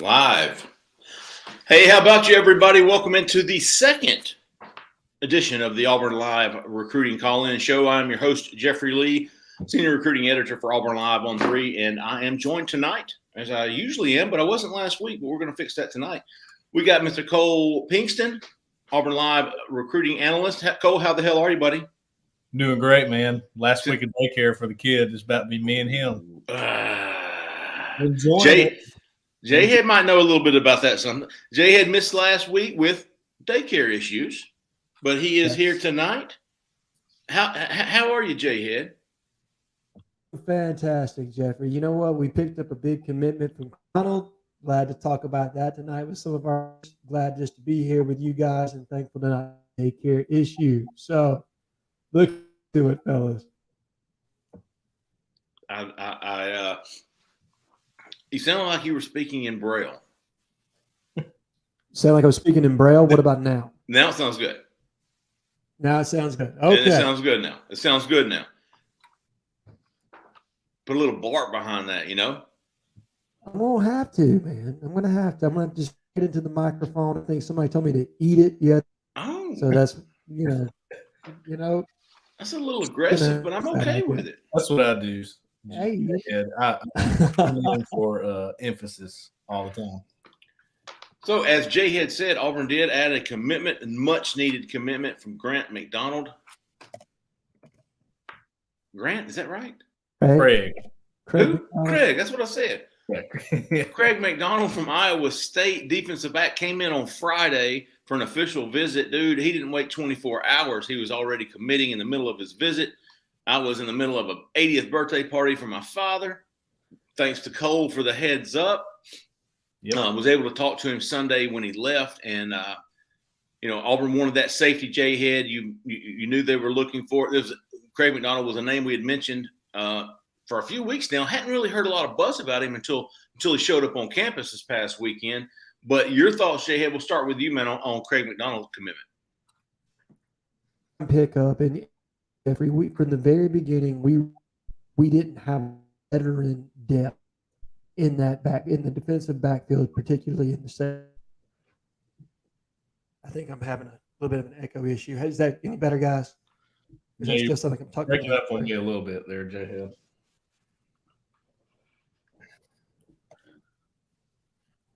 Live. Hey, how about you, everybody? Welcome into the second edition of the Auburn Live Recruiting Call-In Show. I'm your host, Jeffrey Lee, Senior Recruiting Editor for Auburn Live on 3, and I am joined tonight, as I usually am, but I wasn't last week, but we're going to fix that tonight. We got Mr. Cole Pinkston, Auburn Live Recruiting Analyst. Cole, how the hell are you, buddy? Doing great, man. Last week of daycare for the kid is about to be me and him. Jhead might know a little bit about that. Jhead missed last week with daycare issues, but he is here tonight. How are you, Jhead? Fantastic, Jeffrey. You know what? We picked up a big commitment from Mcdonald. Glad to talk about that tonight with some of our. Glad just to be here with you guys and thankful to not daycare issue. So look to it, fellas. You sounded like you were speaking in Braille. Sound like I was speaking in Braille? What about now? Now it sounds good. Now it sounds good. Okay. It sounds good now. It sounds good now. Put a little bark behind that, you know? I won't have to, man. I'm going to have to. I'm going to just get into the microphone. I think somebody told me to eat it yet. Oh. So that's, you know. That's a little aggressive, but I'm okay with it. That's what I do. Hey, I'm in for emphasis all the time. So, as Jhead said, Auburn did add a commitment, and much-needed commitment from Grant Mcdonald. Grant, is that right? Craig. Who? Craig, that's what I said. Craig Mcdonald from Iowa State, defensive back, came in on Friday for an official visit. Dude, he didn't wait 24 hours. He was already committing in the middle of his visit. I was in the middle of an 80th birthday party for my father. Thanks to Cole for the heads up. Yep. Was able to talk to him Sunday when he left. And, Auburn wanted that safety, Jhead. You knew they were looking for it. Craig Mcdonald was a name we had mentioned for a few weeks now. Hadn't really heard a lot of buzz about him until he showed up on campus this past weekend. But your thoughts, Jhead, we'll start with you, man, on Craig Mcdonald's commitment. Pick up and every week from the very beginning, we didn't have veteran depth in the defensive backfield, particularly in the second. I think I'm having a little bit of an echo issue. Is that any better, guys? Is that still something I'm talking breaking about? Up on you a little bit there, Jhead.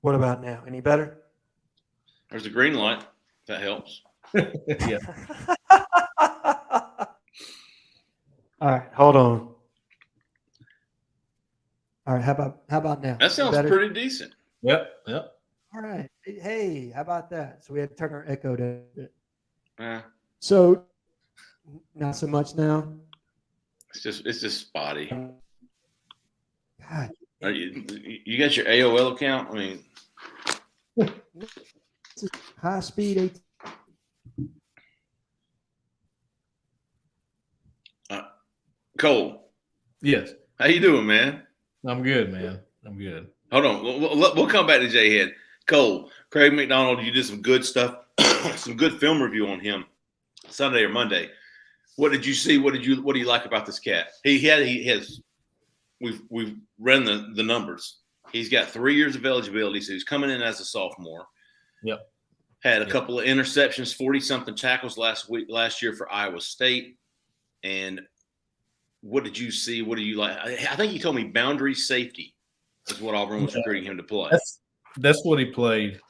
What about now? Any better? There's a green light. That helps. Yeah. All right, hold on. All right, how about now? That sounds pretty decent. Yep. All right. Hey, how about that? So we had to turn our echo down. Uh, So not so much now. It's just spotty. God. You got your AOL account? I mean, it's high speed. Cole. Yes. How you doing, man? I'm good, man. I'm good. Hold on. We'll come back to Jhead. Cole, Craig Mcdonald, you did some good stuff, some good film review on him Sunday or Monday. What did you see? What do you like about this cat? He has. We've run the numbers. He's got 3 years of eligibility, so he's coming in as a sophomore. Yep. Had a couple of interceptions, 40-something tackles last year for Iowa State. And what did you see? What do you like? I think you told me boundary safety is what Auburn was recruiting him to play. That's what he played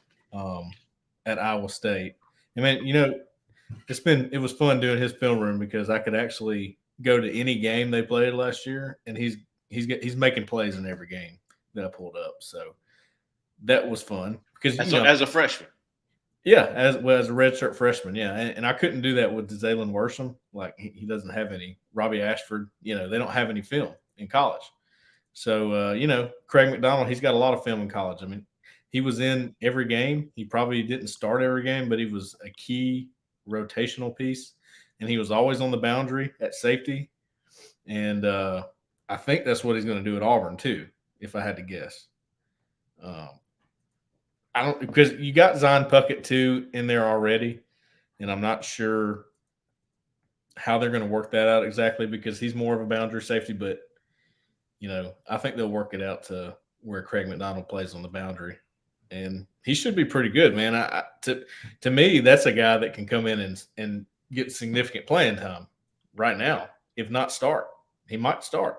at Iowa State. I mean, it was fun doing his film room because I could actually go to any game they played last year, and he's making plays in every game that I pulled up. So that was fun because as a freshman. Yeah, as a redshirt freshman, yeah, and I couldn't do that with Zaylen Worsham. Like he doesn't have any. Robbie Ashford, they don't have any film in college. So Craig Mcdonald, he's got a lot of film in college. I mean, he was in every game. He probably didn't start every game, but he was a key rotational piece, and he was always on the boundary at safety. And I think that's what he's going to do at Auburn too, if I had to guess. I don't, because you got Zion Puckett too in there already, and I'm not sure how they're going to work that out exactly because he's more of a boundary safety. But I think they'll work it out to where Craig Mcdonald plays on the boundary. and he should be pretty good, man. To me, that's a guy that can come in and get significant playing time right now, if not start. He might start.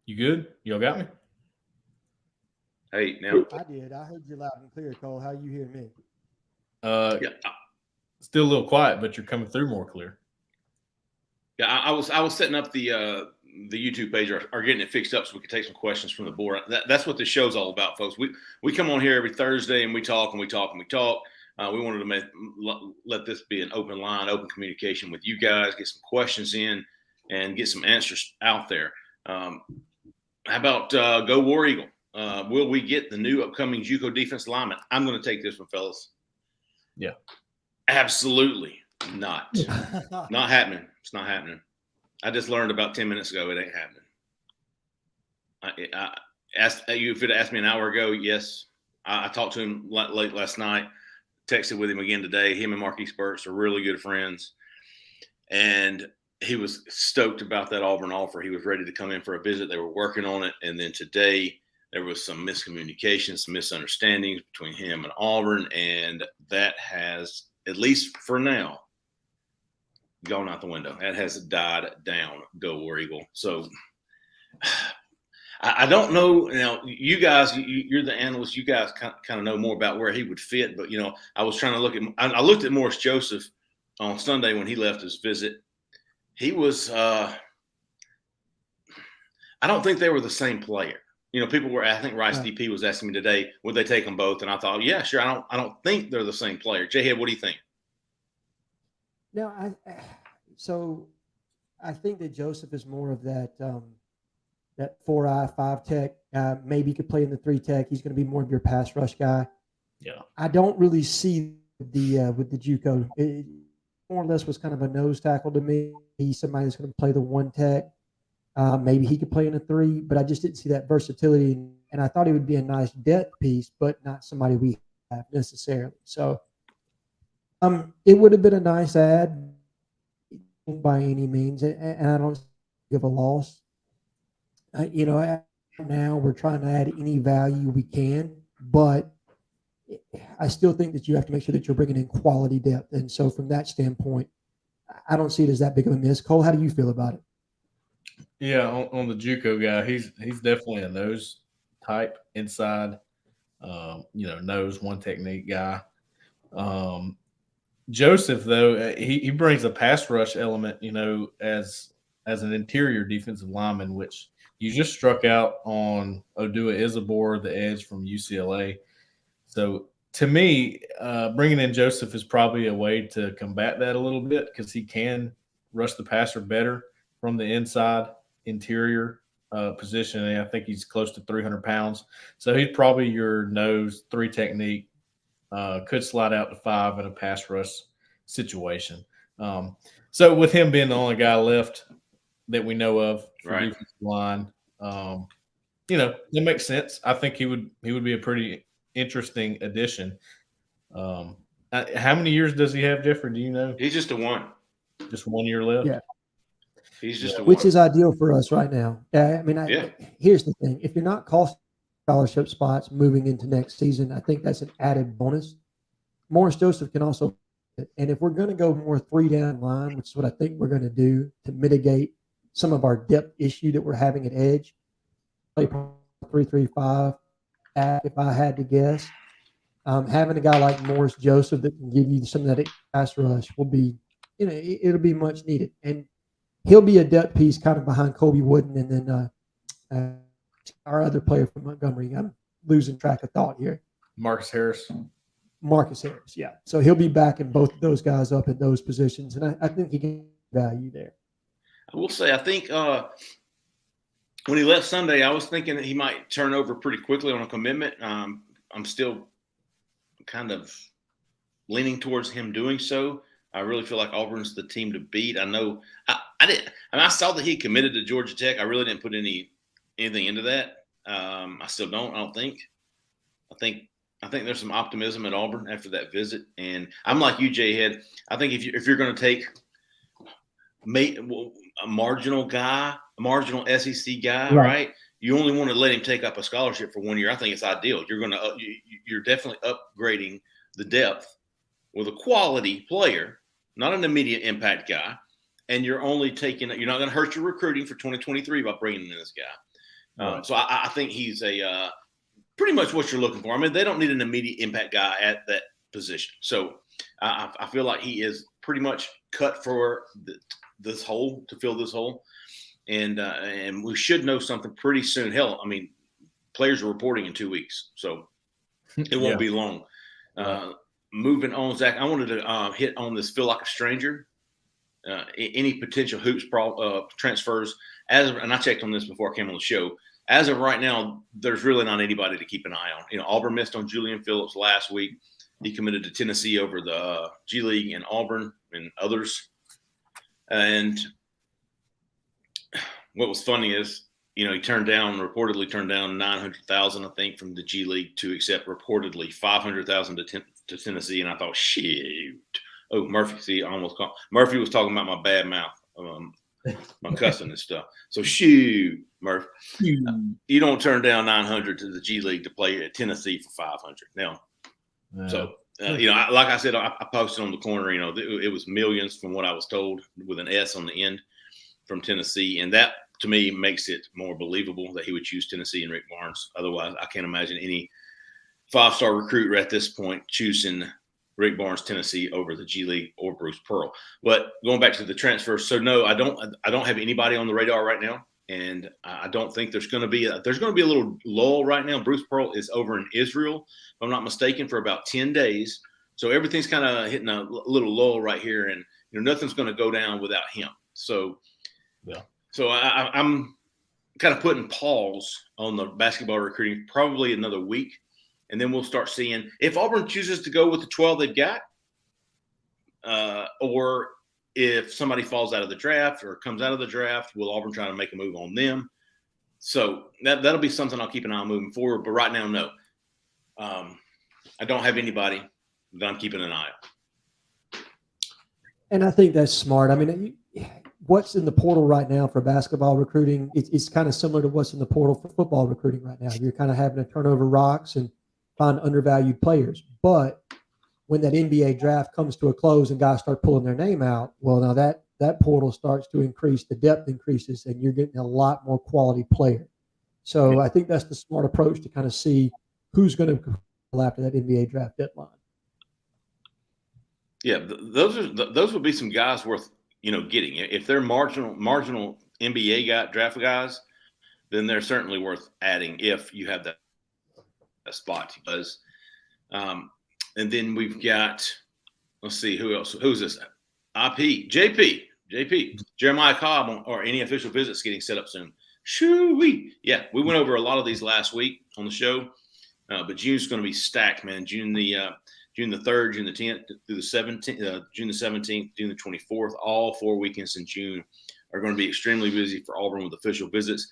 You good? Y'all got me? Hey, now I did. I heard you loud and clear, Cole. How you hear me? yeah, Still a little quiet, but you're coming through more clear. yeah. I was setting up the YouTube page or getting it fixed up so we could take some questions from the board. That's what the show's all about, folks. We come on here every Thursday and we talk and we talk and we talk. We wanted to let this be an open line, open communication with you guys, get some questions in and get some answers out there. How about Go War Eagle? Will we get the new upcoming JUCO defense lineman? I'm going to take this one, fellas. Yeah. Absolutely not. Not happening. It's not happening. I just learned about 10 minutes ago it ain't happening. I asked you if it asked me an hour ago. Yes. I talked to him late last night, texted with him again today. Him and Marquise Burks are really good friends. And he was stoked about that Auburn offer. He was ready to come in for a visit. They were working on it. And then today there was some miscommunication, some misunderstandings between him and Auburn. And that has, at least for now, gone out the window. That has died down. Go War Eagle. So I don't know. Now, you guys, you're the analysts. You guys kind of know more about where he would fit. But, I was trying to look at – I looked at Morris Joseph on Sunday when he left his visit. He was I don't think they were the same player. People were – I think Rice DP was asking me today, would they take them both? And I thought, yeah, sure. I don't think they're the same player. Jhead, what do you think? No, I think that Joseph is more of that that 4-eye 5 tech. Maybe he could play in the 3 tech. He's going to be more of your pass rush guy. Yeah. I don't really see with the JUCO. It more or less was kind of a nose tackle to me. He's somebody that's going to play the 1 tech. Maybe he could play in a 3, but I just didn't see that versatility. And I thought he would be a nice depth piece, but not somebody we have necessarily. So it would have been a nice add by any means, and I don't give a loss. Now we're trying to add any value we can, but I still think that you have to make sure that you're bringing in quality depth. And so from that standpoint, I don't see it as that big of a miss. Cole, how do you feel about it? Yeah, on the JUCO guy, he's definitely a nose type inside, nose 1 technique guy. Joseph, though, he brings a pass rush element, as an interior defensive lineman, which you just struck out on Odua Isabor, the edge from UCLA. So to me, bringing in Joseph is probably a way to combat that a little bit because he can rush the passer better from the inside interior position. And I think he's close to 300 pounds. So he's probably your nose 3 technique. Could slide out to 5 in a pass rush situation. So with him being the only guy left that we know of for defensive line, that makes sense. I think he would be a pretty interesting addition. How many years does he have, Jeffrey? Do you know? He's just a 1. Just 1 year left? Yeah. He's just a 1. Which is ideal for us right now. Here's the thing. If you're not costing scholarship spots moving into next season, I think that's an added bonus. Morris Joseph can also, and if we're going to go more 3 down line, which is what I think we're going to do to mitigate some of our depth issue that we're having at edge, play 3-3-5. If I had to guess, having a guy like Morris Joseph that can give you some of that pass rush will be, it'll be much needed, and he'll be a depth piece kind of behind Kobe Wooden, and then our other player from Montgomery. I'm losing track of thought here. Marcus Harris, yeah. So he'll be backing both of those guys up at those positions, and I think he can value there. I will say, I think when he left Sunday, I was thinking that he might turn over pretty quickly on a commitment. I'm still kind of leaning towards him doing so. I really feel like Auburn's the team to beat. I know I saw that he committed to Georgia Tech. I really didn't put anything into that. I still don't. I don't think. I think there's some optimism at Auburn after that visit, and I'm like you, Jhead. I think if you're going to take a marginal SEC guy, right? You only want to let him take up a scholarship for 1 year. I think it's ideal. You're definitely upgrading the depth with a quality player, not an immediate impact guy. And you're not going to hurt your recruiting for 2023 by bringing in this guy. Right. So I think he's pretty much what you're looking for. I mean, they don't need an immediate impact guy at that position. So I feel like he is pretty much cut for this hole, to fill this hole. And we should know something pretty soon. Hell, I mean, players are reporting in 2 weeks, so it won't be long. Moving on, Zach, I wanted to hit on this feel like a stranger. Any potential hoops transfers, and I checked on this before I came on the show. As of right now, there's really not anybody to keep an eye on. Auburn missed on Julian Phillips last week. He committed to Tennessee over the G League and Auburn and others. And what was funny is, he reportedly turned down $900,000, I think, from the G League to accept reportedly $500,000 to Tennessee. And I thought, shoot. Oh, Murphy. See, I almost called. Murphy was talking about my bad mouth, my cussing and stuff. So shoot, Murphy. You don't turn down $900 to the G League to play at Tennessee for $500. Now, so like I said, I posted on the corner. It was millions from what I was told, with an S on the end, from Tennessee, and that to me makes it more believable that he would choose Tennessee and Rick Barnes. Otherwise, I can't imagine any 5-star recruiter at this point choosing Rick Barnes, Tennessee, over the G League or Bruce Pearl. But going back to the transfers, so no, I don't have anybody on the radar right now, and I don't think there's going to be a little lull right now. Bruce Pearl is over in Israel, if I'm not mistaken, for about 10 days. So everything's kind of hitting a little lull right here, and nothing's going to go down without him. So So I'm kind of putting pause on the basketball recruiting probably another week. And then we'll start seeing if Auburn chooses to go with the 12 they've got, or if somebody falls out of the draft or comes out of the draft, will Auburn try to make a move on them? So that'll be something I'll keep an eye on moving forward. But right now, no. I don't have anybody that I'm keeping an eye on. And I think that's smart. I mean, what's in the portal right now for basketball recruiting, it's kind of similar to what's in the portal for football recruiting right now. You're kind of having to turn over rocks and find undervalued players. But when that NBA draft comes to a close and guys start pulling their name out, well, now that portal starts to increase, the depth increases, and you're getting a lot more quality player. So I think that's the smart approach to kind of see who's going to come after that NBA draft deadline. Yeah, those would be some guys worth getting. If they're marginal NBA draft guys, then they're certainly worth adding if you have that spot. Because, and then we've got, let's see, who else? Who's this? JP, Jeremiah Cobb, or any official visits getting set up soon. Shoo-wee. Yeah, we went over a lot of these last week on the show, but June's going to be stacked, man. June the 3rd, June the 10th through the 17th, June the 17th, June the 24th, all 4 weekends in June are going to be extremely busy for Auburn with official visits.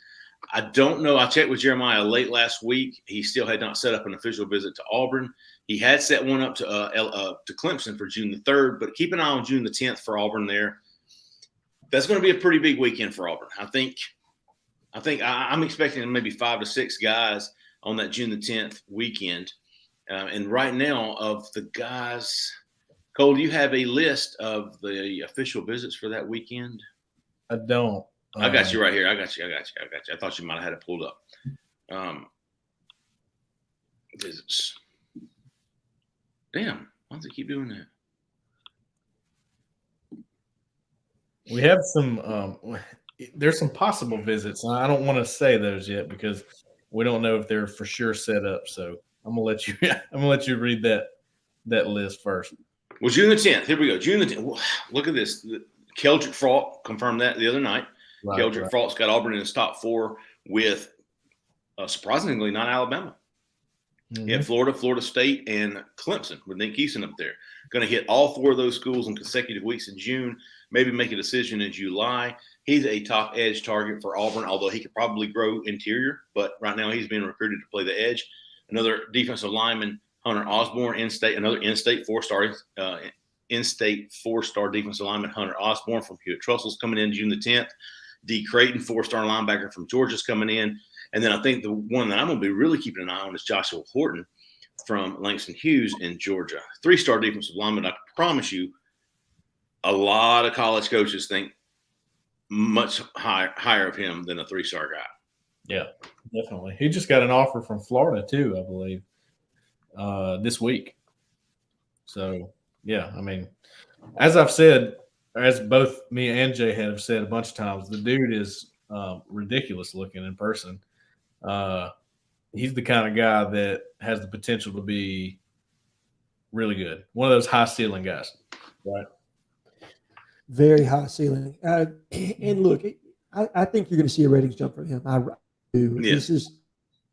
I don't know. I checked with Jeremiah late last week. He still had not set up an official visit to Auburn. He had set one up to Clemson for June the 3rd, but keep an eye on June the 10th for Auburn there. That's going to be a pretty big weekend for Auburn. I think I'm expecting maybe 5 to 6 guys on that June the 10th weekend. And right now, of the guys, Cole, do you have a list of the official visits for that weekend? I don't. I got you right here. I got you. I thought you might have had it pulled up. Visits. Damn, why does it keep doing that? We have some. There's some possible visits. I don't want to say those yet because we don't know if they're for sure set up. So I'm gonna let you read that list first. Well, June the 10th. Here we go. June the 10th. Look at this. Keldrick Fault confirmed that the other night. Right, Keldrick Fault's got Auburn in his top 4 with surprisingly not Alabama. Mm-hmm. Yeah, Florida State, and Clemson with Nick Keeson up there. Going to hit all 4 of those schools in consecutive weeks in June. Maybe make a decision in July. He's a top edge target for Auburn, although he could probably grow interior. But right now he's being recruited to play the edge. Another defensive lineman, Hunter Osborne, another in-state four-star defensive lineman, Hunter Osborne from Hewitt Trussell's coming in June the 10th. D. Creighton, four-star linebacker from Georgia's coming in. And then I think the one that I'm going to be really keeping an eye on is Joshua Horton from Langston Hughes in Georgia. Three-star defensive lineman. I promise you, a lot of college coaches think much higher of him than a three-star guy. Yeah, definitely. He just got an offer from Florida too, I believe, this week. So, yeah, I mean, as I've said, as both me and Jhead have said a bunch of times, the dude is ridiculous looking in person. He's the kind of guy that has the potential to be really good. One of those high ceiling guys, right? Very high ceiling. And look, I think you're going to see a ratings jump for him. I do. Yeah.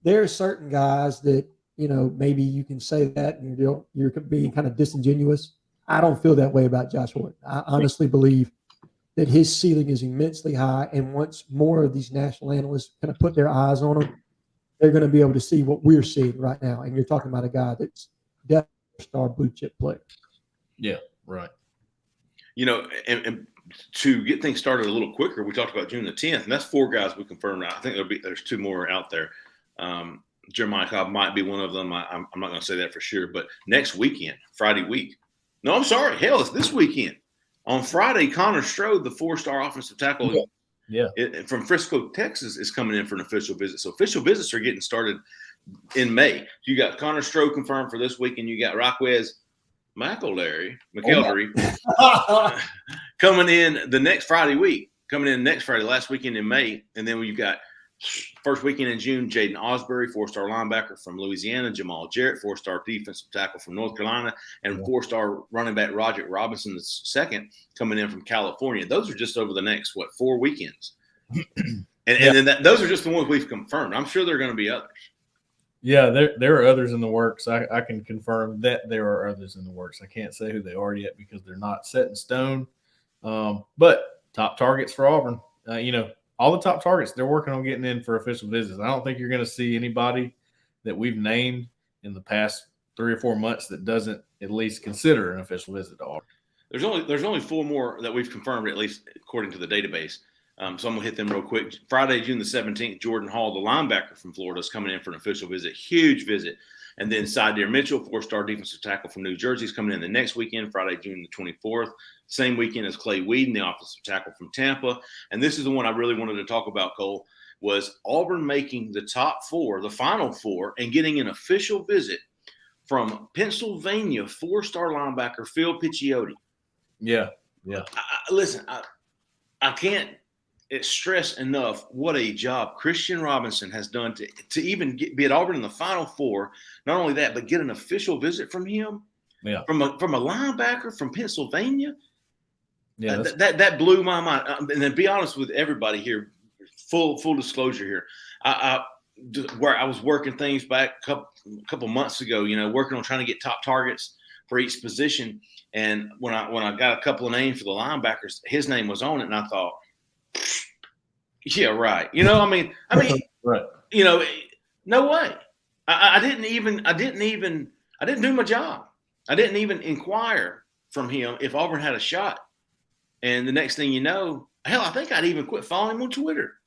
There are certain guys that, maybe you can say that and you're being kind of disingenuous. I don't feel that way about Josh Horton. I honestly believe that his ceiling is immensely high. And once more of these national analysts kind of put their eyes on him, they're going to be able to see what we're seeing right now. And you're talking about a guy that's definitely a star blue chip player. Yeah, right. And to get things started a little quicker, we talked about June the 10th, and that's 4 guys we confirmed. I think there's 2 more out there. Jeremiah Cobb might be one of them. I'm not going to say that for sure, but next weekend, Friday week. No, I'm sorry. Hell, it's this weekend. On Friday, Connor Strode, the 4-star offensive tackle from Frisco, Texas, is coming in for an official visit. So official visits are getting started in May. You got Connor Strode confirmed for this weekend. You got Raquez McElderry coming in the next Friday week, last weekend in May. And then we've got first weekend in June, Jaden Osbury, 4-star linebacker from Louisiana, Jamal Jarrett, 4-star defensive tackle from North Carolina, and 4-star running back Roderick Robinson, the second, coming in from California. Those are just over the next, 4 weekends. And then those are just the ones we've confirmed. I'm sure there are going to be others. Yeah, there are others in the works. I can confirm that there are others in the works. I can't say who they are yet because they're not set in stone. But top targets for Auburn, all the top targets, they're working on getting in for official visits. I don't think you're going to see anybody that we've named in the past 3 or 4 months that doesn't at least consider an official visit to Auburn. There's only 4 more that we've confirmed, at least according to the database. So I'm going to hit them real quick. Friday, June the 17th, Jordan Hall, the linebacker from Florida, is coming in for an official visit. Huge visit. And then Sydir Mitchell, 4-star defensive tackle from New Jersey, is coming in the next weekend, Friday, June the 24th. Same weekend as Clay Whedon, the offensive tackle from Tampa. And this is the one I really wanted to talk about, Cole, was Auburn making the top 4, the final 4, and getting an official visit from Pennsylvania 4-star linebacker Phil Picciotti. Yeah. Listen, I can't stress enough what a job Christian Robinson has done to even be at Auburn in the Final 4. Not only that, but get an official visit from him, from a linebacker from Pennsylvania. Yeah, that blew my mind. And then be honest with everybody here, full disclosure here. Where I was working things back a couple months ago, working on trying to get top targets for each position. And when I got a couple of names for the linebackers, his name was on it, and I thought, yeah, right. Right. No way. I didn't do my job. I didn't even inquire from him if Auburn had a shot. And the next thing you know, hell, I think I'd even quit following him on Twitter.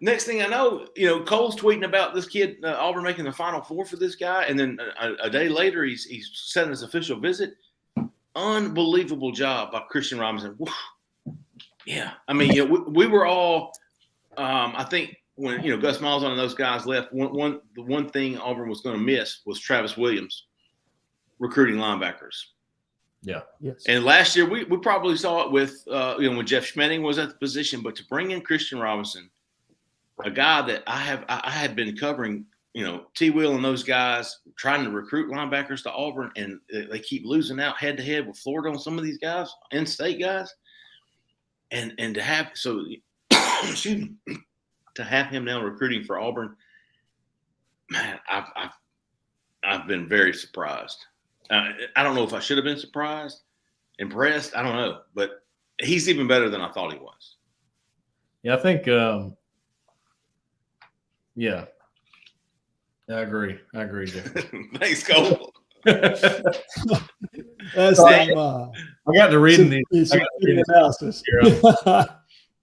Next thing I know, Cole's tweeting about this kid, Auburn making the Final 4 for this guy. And then a day later, he's setting his official visit. Unbelievable job by Christian Robinson. Woo. Yeah. We were all, I think when, Gus Malzahn and those guys left, the one thing Auburn was going to miss was Travis Williams recruiting linebackers. Yeah. Yes. And last year we probably saw it with, when Jeff Schmedding was at the position, but to bring in Christian Robinson, a guy that I had been covering, T. Will and those guys trying to recruit linebackers to Auburn, and they keep losing out head to head with Florida on some of these guys, in-state guys. And to have excuse me, to have him now recruiting for Auburn, man, I've been very surprised. I don't know if I should have been impressed. I don't know, but he's even better than I thought he was. Yeah, I think. I agree, Jeff. Thanks, Cole. That's Dang. I got to reading these. Analysis.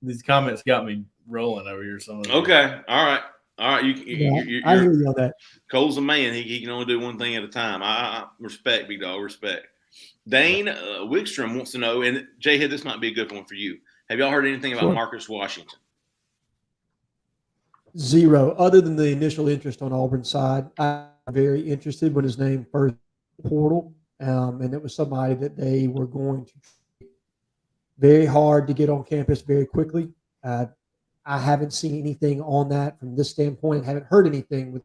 These comments got me rolling over here. Okay, all right. I hear you on that. Cole's a man. He can only do one thing at a time. I respect, big dog. Respect. Dane Wickstrom wants to know, and Jhead, this might be a good one for you. Have y'all heard anything about Marcus Washington? Zero. Other than the initial interest on Auburn's side, I'm very interested when his name first portal, and it was somebody that they were going to very hard to get on campus very quickly. I haven't seen anything on that from this standpoint. I haven't heard anything with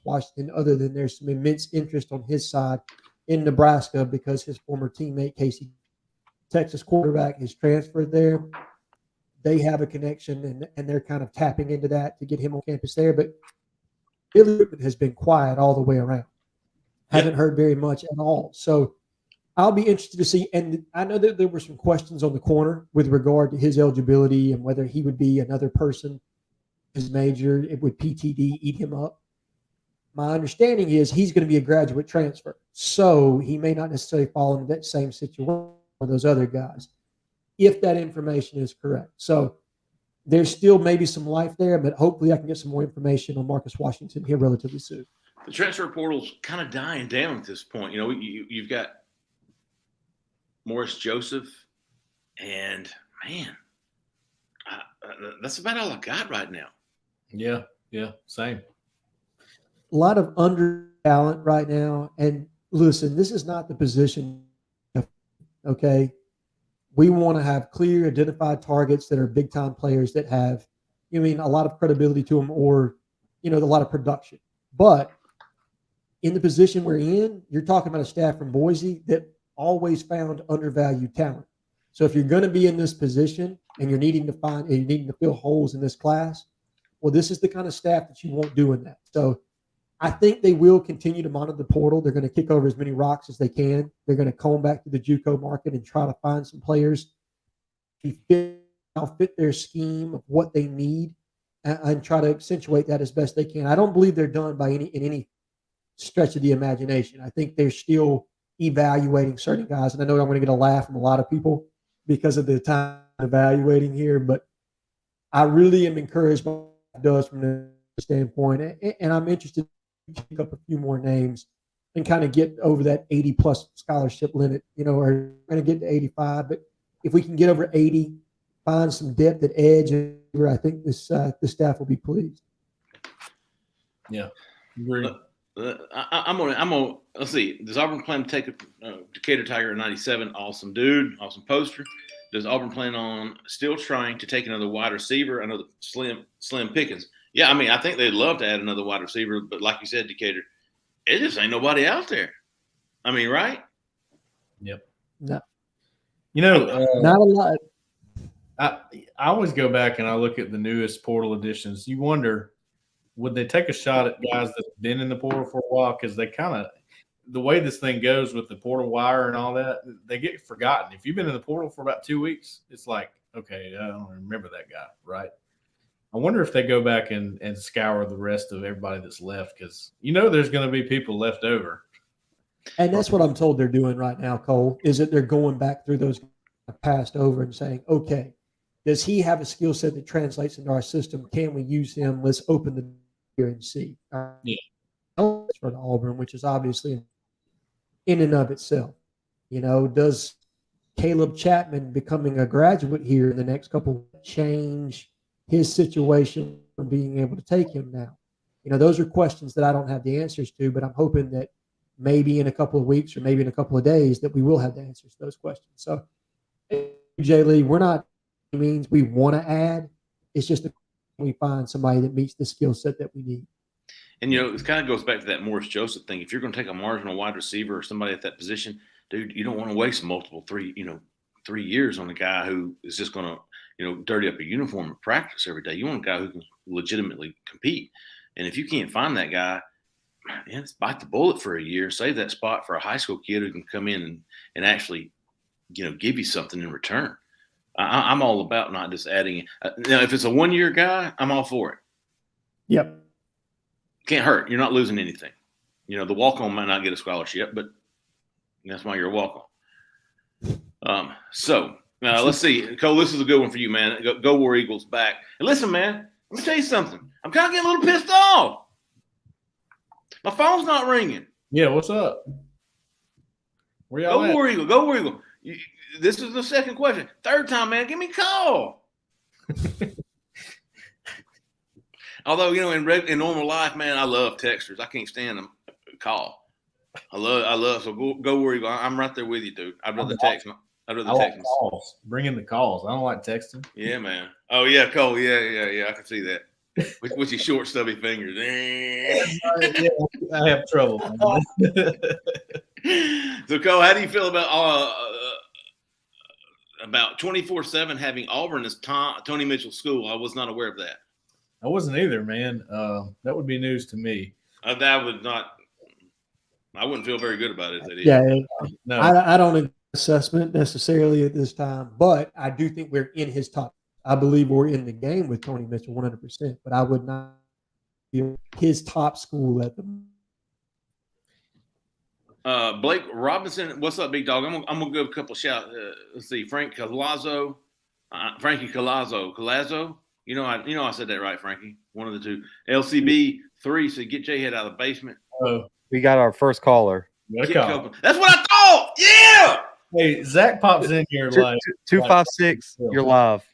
Washington other than there's some immense interest on his side in Nebraska because his former teammate, Casey, Texas quarterback, is transferred there. They have a connection, and they're kind of tapping into that to get him on campus there. But Billy has been quiet all the way around. Haven't heard very much at all. So I'll be interested to see. And I know that there were some questions on the corner with regard to his eligibility and whether he would be another person, his major, would PTD eat him up. My understanding is he's going to be a graduate transfer. So he may not necessarily fall into that same situation with those other guys, if that information is correct. So there's still maybe some life there, but hopefully I can get some more information on Marcus Washington here relatively soon. The transfer portal's kind of dying down at this point. You know, you've got Morris Joseph, and man, that's about all I got right now. Yeah, same. A lot of under talent right now. And listen, this is not the position. Okay. We want to have clear identified targets that are big time players that have, a lot of credibility to them or, a lot of production. But in the position we're in, you're talking about a staff from Boise that always found undervalued talent. So if you're going to be in this position and you're needing to fill holes in this class, well, this is the kind of staff that you won't do in that. So I think they will continue to monitor the portal. They're going to kick over as many rocks as they can. They're going to comb back to the JUCO market and try to find some players who fit their scheme of what they need and try to accentuate that as best they can. I don't believe they're done in any stretch of the imagination. I think they're still evaluating certain guys. And I know I'm going to get a laugh from a lot of people because of the time evaluating here, but I really am encouraged by what it does from the standpoint. And I'm interested to pick up a few more names and kind of get over that 80-plus scholarship limit, or we're going to get to 85. But if we can get over 80, find some depth at edge, I think this staff will be pleased. Yeah, agree. I'm gonna let's see. Does Auburn plan to take a Decatur Tiger at 97? Awesome dude, awesome poster. Does Auburn plan on still trying to take another wide receiver? I know the Slim Pickens. Yeah, I think they'd love to add another wide receiver, but like you said, Decatur, it just ain't nobody out there. Right? Yep. No. Not a lot. I always go back and I look at the newest portal additions. You wonder, would they take a shot at guys that have been in the portal for a while? Because they kind of, the way this thing goes with the portal wire and all that, they get forgotten. If you've been in the portal for about 2 weeks, it's like, okay, I don't remember that guy, right? I wonder if they go back and scour the rest of everybody that's left because there's going to be people left over. And that's what I'm told they're doing right now, Cole, is that they're going back through those passed over and saying, okay, does he have a skill set that translates into our system? Can we use him? Let's open the here and see. Yeah. For the Auburn, which is obviously in and of itself. Does Caleb Chapman becoming a graduate here in the next couple change his situation from being able to take him now? Those are questions that I don't have the answers to, but I'm hoping that maybe in a couple of weeks or maybe in a couple of days that we will have the answers to those questions. So, Jay Lee, we're not means we want to add. It's just that we find somebody that meets the skill set that we need. And, it kind of goes back to that Morris Joseph thing. If you're going to take a marginal wide receiver or somebody at that position, dude, you don't want to waste multiple 3 years on a guy who is just going to, dirty up a uniform at practice every day. You want a guy who can legitimately compete. And if you can't find that guy, let's bite the bullet for a year, save that spot for a high school kid who can come in and actually, give you something in return. I'm all about not just adding. Now, if it's a 1 year guy, I'm all for it. Yep. Can't hurt. You're not losing anything. You know, the walk-on might not get a scholarship, but that's why you're a walk-on. So let's see. Cole, this is a good one for you, man. Go War Eagles back. And listen, man, let me tell you something. I'm kind of getting a little pissed off. My phone's not ringing. Yeah, what's up? Where y'all Go at? War Eagle. Go War Eagle. This is the second question. Third time, man, give me a call. Although, you know, in normal life, man, I love texters. I can't stand them. Call. I love. So go War Eagle. I'm right there with you, dude. I'd rather text. I'd rather text. Like calls. Bring in the calls. I don't like texting. Yeah, man. Oh yeah, Cole. Yeah. I can see that. With your short, stubby fingers. Yeah, I have trouble. So, Cole, how do you feel about 24/7 having Auburn as Tony Mitchell's school? I was not aware of that. I wasn't either, man. That would be news to me. That would not. I wouldn't feel very good about it. Yeah, no. I don't agree with assessment necessarily at this time, but I do think we're in his top. I believe we're in the game with Tony Mitchell 100%, but I would not be his top school at the moment. Blake Robinson, what's up, big dog? I'm gonna give a couple shout. Let's see, Frankie Collazo. You know I said that right, Frankie. One of the two. LCB 3 said get Jhead out of the basement. Oh, we got our first caller. That's what I thought. Yeah. Hey, Zach pops in here like 256. You're live.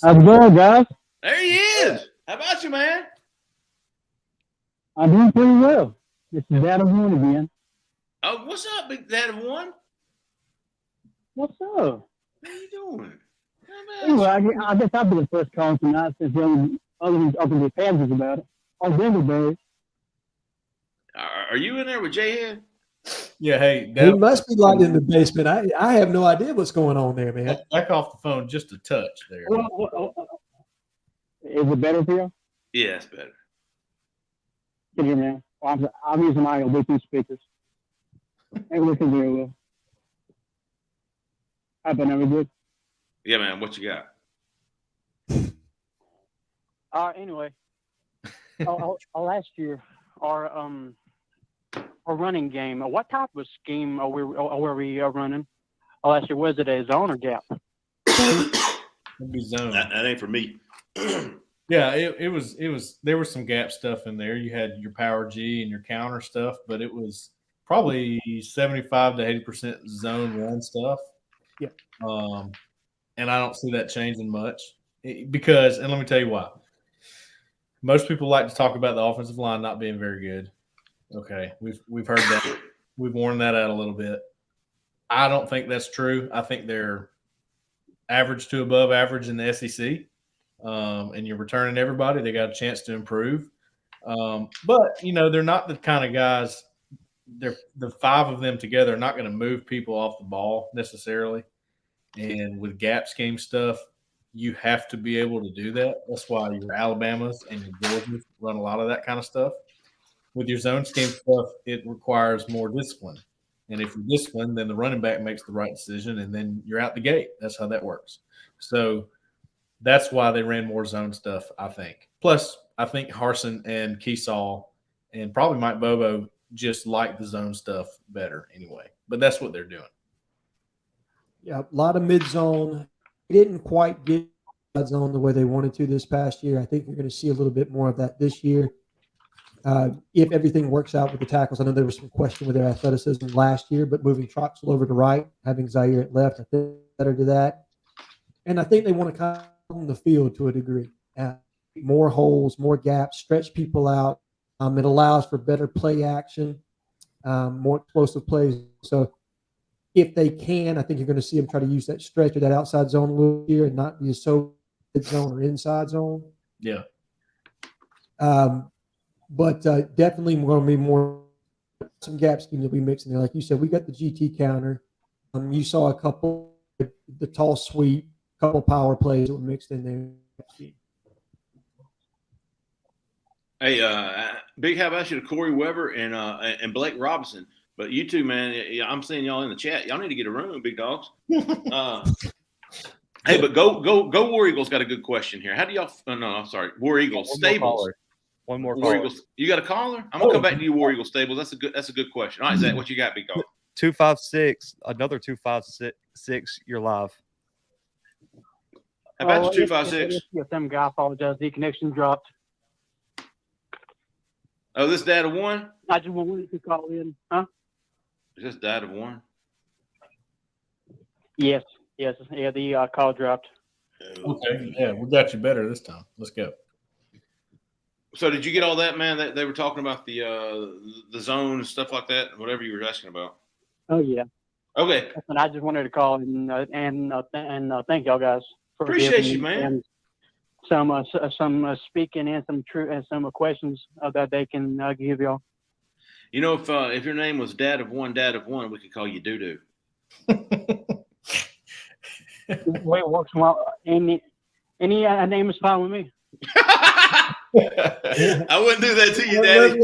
How's it going, guys? There he is. How about you, man? I'm doing pretty well. This is Dad of One again. Oh, what's up, big dad of one? What's up? What are you doing? Anyway, I guess I'll be the first call tonight since the other ones opened their panties about it. On Denver Bears. Are you in there with Jhead? Yeah, hey, he must be locked in the basement. I have no idea what's going on there, man. Back off the phone just a touch there. Is it better for you? Yeah, it's better. Can you hear me? I'm using my Bluetooth speakers. Ain't looking very well. I've been never good. Yeah, man. What you got? Anyway, last year, our running game. What type of scheme were we running? Last year, was it a zone or gap? It'd be zone. That ain't for me. Yeah, it was. There was some gap stuff in there. You had your power G and your counter stuff, but it was probably 75 to 80% zone one stuff. Yeah. And I don't see that changing much because, and let me tell you why. Most people like to talk about the offensive line not being very good. Okay, we've heard that. We've worn that out a little bit. I don't think that's true. I think they're average to above average in the SEC. And you're returning everybody. They got a chance to improve. But, you know, they're not the kind of guys – the five of them together are not going to move people off the ball necessarily. And with gap scheme stuff, you have to be able to do that. That's why your Alabamas and your Georgias run a lot of that kind of stuff. With your zone scheme stuff, it requires more discipline. And if you're disciplined, then the running back makes the right decision, and then you're out the gate. That's how that works. So that's why they ran more zone stuff, I think. Plus, I think Harsin and Keesall and probably Mike Bobo just like the zone stuff better anyway. But that's what they're doing. Yeah, a lot of mid-zone. They didn't quite get zone the way they wanted to this past year. I think you're going to see a little bit more of that this year. If everything works out with the tackles, I know there was some question with their athleticism last year, but moving Troxel over to right, having Zaire at left, I think better to that. And I think they want to kind of on the field to a degree. More holes, more gaps, stretch people out. It allows for better play action, more explosive plays. So if they can, I think you're going to see them try to use that stretch or that outside zone a little here and not be so mid zone or inside zone. Yeah. But definitely going to be more some gap scheme that we mix in there. Like you said, we got the GT counter. You saw a couple, the tall sweep, couple power plays that were mixed in there. Hey, big how about you to Corey Weber and Blake Robinson. But you two, man, I'm seeing y'all in the chat. Y'all need to get a room, big dogs. Hey, but go War Eagles got a good question here. How do y'all? Oh, no, I'm sorry, War Eagles Stables. One more War caller. Eagles. You got a caller? I'm gonna come back to you, War Eagle Stables. That's a good question. All right, Zach, what you got, big dog? 256. Another 256. You're live. How about the 256? Yes, some guy apologize. The connection dropped. Oh, this dad of one? I just wanted to call in. Huh? Is this dad of one? Yes. Yeah, the call dropped. Okay. Yeah, we got you better this time. Let's go. So did you get all that, man? That they were talking about the zone and stuff like that, whatever you were asking about. Oh yeah. Okay. And I just wanted to call and thank y'all guys for Appreciate giving you, me man. some speaking and some questions that they can give y'all. You know, if your name was dad of one, we could call you Doo Doo. Way it works well. Any name is fine with me. I wouldn't do that to you, Daddy.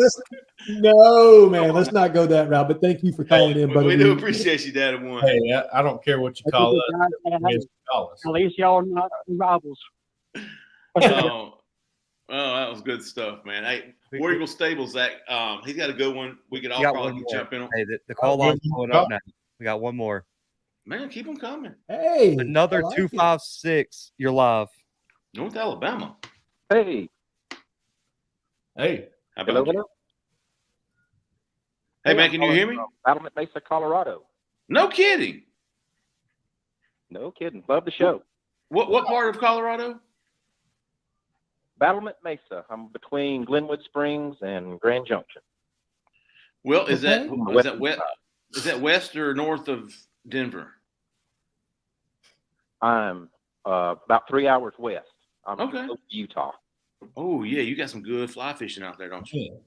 No, man, let's not go that route. But thank you for calling in, buddy. We do appreciate you, Dad of one. Hey, I don't care what you call us. At least y'all are not rivals. Oh, that was good stuff, man. Hey, War Eagle Stables, Zach. He's got a good one. We could all probably jump in on. Hey, the call line's going up now. We got one more. Man, keep them coming. Hey, Another 256. You're live. North Alabama. Hey. Hey. How about you? Hey, man, can you hear me? Battle Mesa, Colorado. No kidding. No kidding. Love the show. What part of Colorado? Battlement Mesa. I'm between Glenwood Springs and Grand Junction. Well, is that West? Is that west or north of Denver? I'm about 3 hours west. I'm Okay. in Utah. Oh yeah, you got some good fly fishing out there, don't you?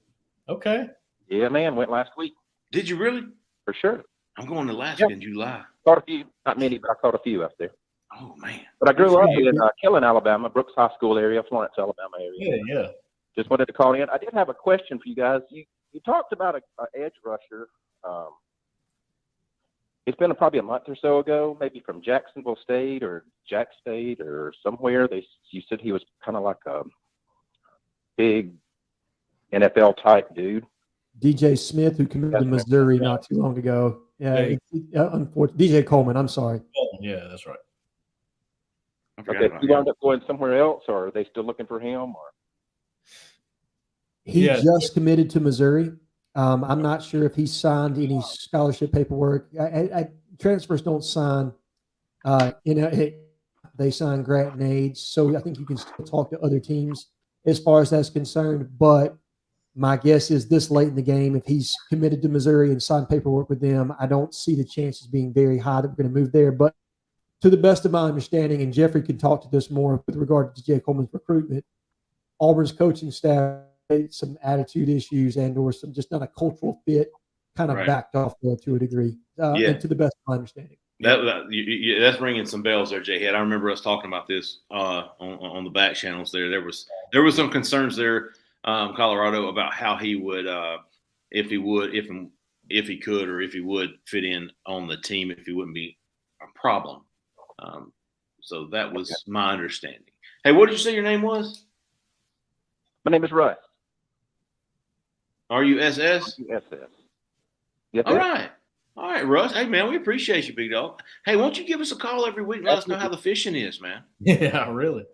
Okay. Yeah, man. Went last week. Did you really? For sure. I'm going to Alaska in July. Caught a few. Not many, but I caught a few out there. Oh man. But I grew up in Killen, Alabama, Brooks High School area, Florence, Alabama area. Yeah. Just wanted to call in. I did have a question for you guys. You talked about an edge rusher. It's been probably a month or so ago, maybe from Jacksonville State or Jack State or somewhere. You said he was kind of like a big NFL type dude. DJ Smith, who committed to Missouri not too long ago. Yeah, unfortunately, DJ Coleman. I'm sorry. Yeah, that's right. Okay, he wound up going somewhere else, or are they still looking for him? Or he just committed to Missouri. I'm not sure if he signed any scholarship paperwork. Transfers don't sign. They sign grant and aids, so I think you can still talk to other teams as far as that's concerned. But my guess is this late in the game, if he's committed to Missouri and signed paperwork with them, I don't see the chances being very high that we're going to move there. But to the best of my understanding, and Jeffrey can talk to this more with regard to J. Coleman's recruitment, Auburn's coaching staff had some attitude issues and or some just not a cultural fit, kind of backed off there to a degree, and to the best of my understanding. That's ringing some bells there, Jhead. I remember us talking about this on the back channels there. There was some concerns there, Colorado, about how he would, if he could, or if he would fit in on the team, if he wouldn't be a problem. So that was my understanding. Hey, what did you say your name was? My name is Russ. R-U-S-S? U-S-S. Yes, All right, Russ. Hey, man, we appreciate you, big dog. Hey, won't you give us a call every week and let us know how the fishing is, man? Yeah, really.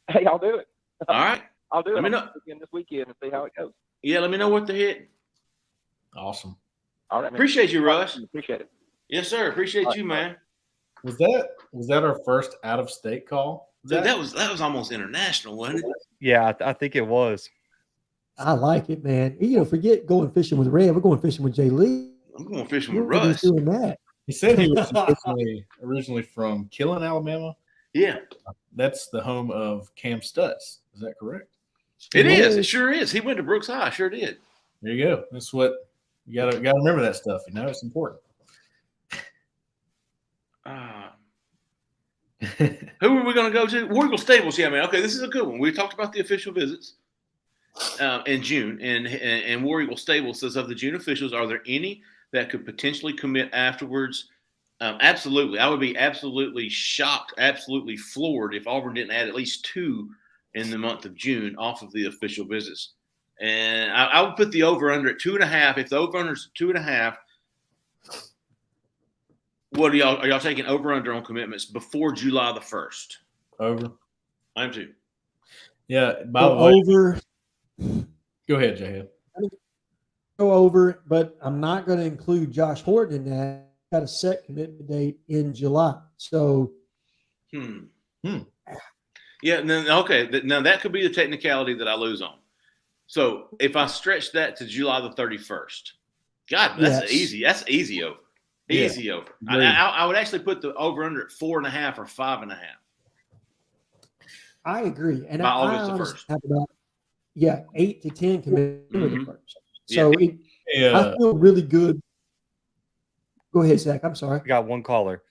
Hey, I'll do it. All right. I'll do it. Let me know this weekend and see how it goes. Yeah, let me know what to hit. Awesome. All right, man. Appreciate you, Russ. Appreciate it. Yes, sir. Appreciate you, man. Was that our first out of state call? Dude, that was almost international, wasn't it? Yeah, I think it was. I like it, man. Forget going fishing with Red. We're going fishing with Jay Lee. I'm going fishing with Russ. Doing that. He said he was originally from Killen, Alabama. Yeah. That's the home of Cam Stutz. Is that correct? It is. It sure is. He went to Brooks High. Sure did. There you go. That's what you gotta remember that stuff. It's important. Who are we going to go to? War Eagle Stables. Yeah, man. Okay, this is a good one. We talked about the official visits in June, and War Eagle Stables says, of the June officials, are there any that could potentially commit afterwards? Absolutely. I would be absolutely shocked, absolutely floored if Auburn didn't add at least 2 in the month of June off of the official visits. And I would put the over-under at 2.5. If the over-under is 2.5, what are y'all taking over-under on commitments before July the 1st? Over. I'm too. Yeah. By the way, over. Go ahead, Jhead. Go over, but I'm not going to include Josh Horton in that. Got a set commitment date in July. So. Yeah. Now that could be the technicality that I lose on. So if I stretch that to July the 31st, God, that's easy. That's easy over. Easy over. I would actually put the over under at 4.5 or 5.5. I agree, and by I August the honestly 1st. have about 8 to 10 commitment first. So Yeah. I feel really good. Go ahead, Zach. I'm sorry. We got one caller.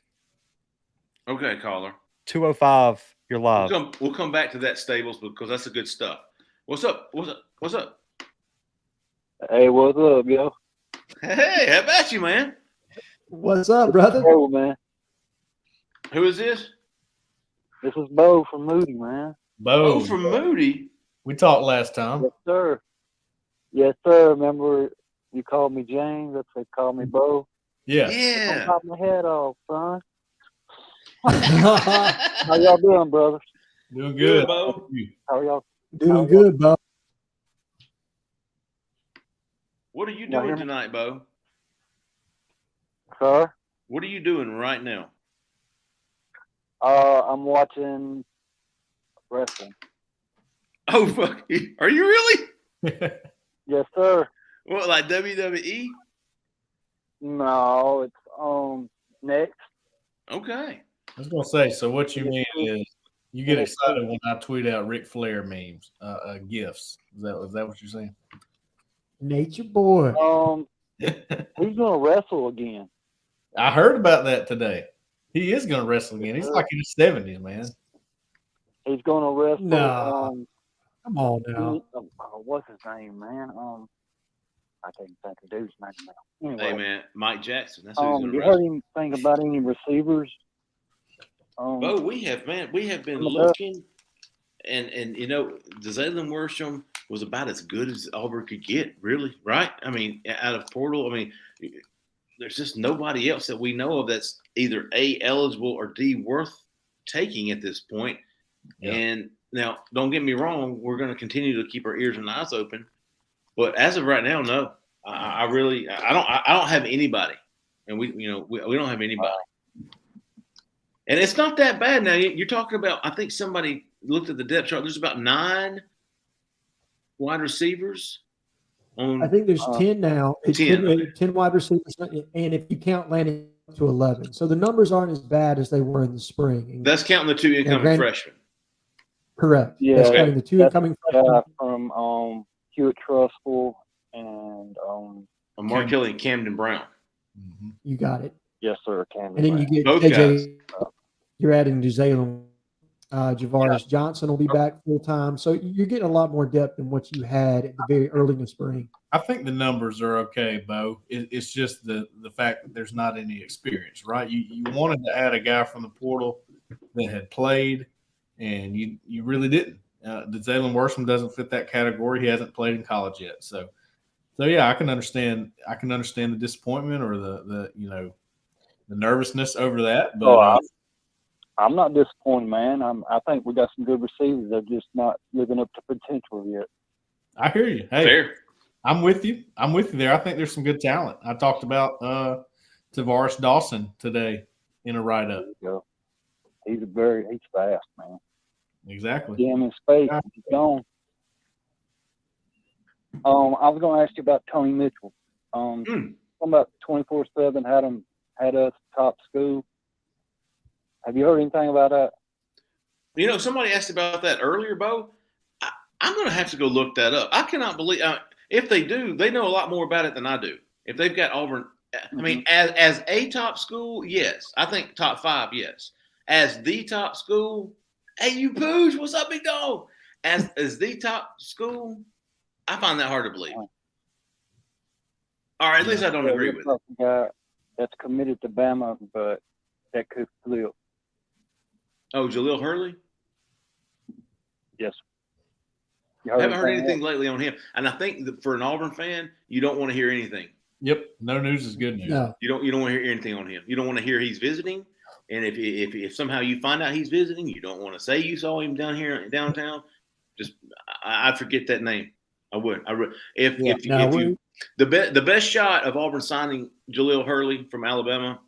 Okay, caller. 205. You're live. We'll come back to that, Stables, because that's the good stuff. What's up? What's up? Hey, what's up, yo? Hey, how about you, man? What's up, brother? Bo, man. Who is this? This is Bo from Moody, man. Bo. Oh, from Moody. We talked last time. Yes, sir. Yes, sir. Remember you called me James? That's what they called me Bo. Yeah. Yeah. I'm popping my head off, son. How y'all doing, brothers? Doing good. Bo. How y'all? Doing good, Bo. What are you Y'all doing hear me? tonight, Bo? Sir? What are you doing right now? I'm watching wrestling. Oh, fuck. Are you really? Yes, sir. What, like WWE? No, it's next. Okay. I was gonna say. So what you mean is you get excited when I tweet out Ric Flair memes, gifs. Is that what you're saying? Nature boy. He's gonna wrestle again. I heard about that today. He is gonna wrestle again. He's like in his 70s, man. He's gonna wrestle. No. Come on now. What's his name, man? I can't think of dude's name now. Anyway, Hey, man. Mike Jackson. That's who he's going to you wrestle. heard anything about any receivers? Bo, we have been looking, and you know, Zaylen Worsham was about as good as Auburn could get, really, right? I mean, out of portal, I mean, there's just nobody else that we know of that's either A, eligible, or D, worth taking at this point. Yeah. And now, don't get me wrong, we're going to continue to keep our ears and eyes open, but as of right now, no, I don't have anybody, and we don't have anybody. And it's not that bad now. You're talking about, I think somebody looked at the depth chart. There's about 9 wide receivers. I think there's 10 now. It's 10 wide receivers, and if you count Landon, to 11. So the numbers aren't as bad as they were in the spring. That's counting the 2 incoming freshmen. Correct. Yeah, that's counting the 2 incoming freshmen. From Hewitt Trustful and Mark Kelly and Camden Brown. Mm-hmm. You got it. Yes, sir, Camden. And then you get both AJ. You're adding to Zaylen. Javaris Johnson will be back full time. So you're getting a lot more depth than what you had at the very early in the spring. I think the numbers are okay, Bo. It's just the fact that there's not any experience, right? You wanted to add a guy from the portal that had played, and you really didn't. Zaylen Worsham doesn't fit that category. He hasn't played in college yet. So yeah, I can understand the disappointment or the nervousness over that. But I'm not disappointed, man. I think we got some good receivers. They're just not living up to potential yet. I hear you. Hey, fair. I'm with you there. I think there's some good talent. I talked about Tavares Dawson today in a write-up. He's fast, man. Exactly. Get him in space. He's gone. I was going to ask you about Tony Mitchell. About 24/7 had us top school. Have you heard anything about that? You know, somebody asked about that earlier, Bo. I'm going to have to go look that up. I cannot believe if they do, they know a lot more about it than I do. If they've got Auburn, I mean, as a top school, yes. I think top 5, yes. As the top school, hey, you Pooch, what's up, big dog? As the top school, I find that hard to believe. Or at least I don't agree with it. Guy that's committed to Bama, but that could flip. Oh, Jaleel Hurley? Yes. I haven't heard anything lately on him. And I think that for an Auburn fan, you don't want to hear anything. Yep. No news is good news. No. You don't want to hear anything on him. You don't want to hear he's visiting. And if somehow you find out he's visiting, you don't want to say you saw him down here in downtown. Just I'd forget that name. I would. The best shot of Auburn signing Jaleel Hurley from Alabama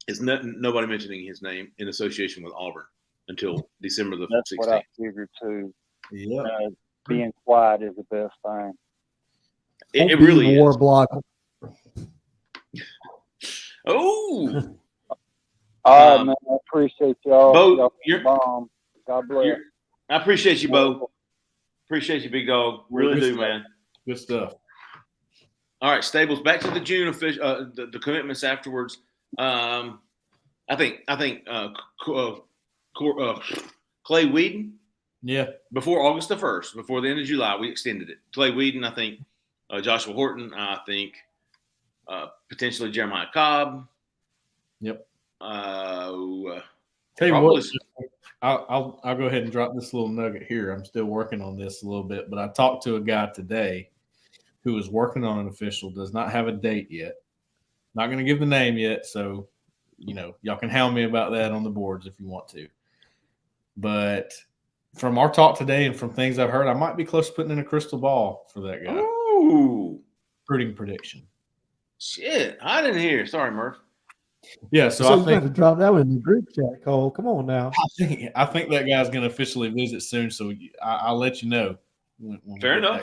is nobody mentioning his name in association with Auburn until December the 16th. That's what I figured too. Yeah. Being quiet is the best thing. It really war is. block. Oh. All right, man. I appreciate y'all. Bo, Y'all bomb. God bless. I appreciate you, Bo. Appreciate you, big dog. Really do, man. Good stuff. All right, Stables. Back to the June official, the commitments afterwards. I think Clay Whedon. Yeah. Before August the 1st, before the end of July, we extended it. Clay Whedon, I think. Joshua Horton, I think. Potentially Jeremiah Cobb. Yep. Tell you what, I'll go ahead and drop this little nugget here. I'm still working on this a little bit, but I talked to a guy today who is working on an official, does not have a date yet. Not going to give the name yet, so y'all can hound me about that on the boards if you want to. But from our talk today and from things I've heard, I might be close to putting in a crystal ball for that guy. Ooh. Recruiting prediction. Shit, I didn't hear. Sorry, Murph. Yeah, so I you think got to drop that one in the group chat, Cole. Come on now. I think that guy's going to officially visit soon, so I'll let you know. When Fair enough.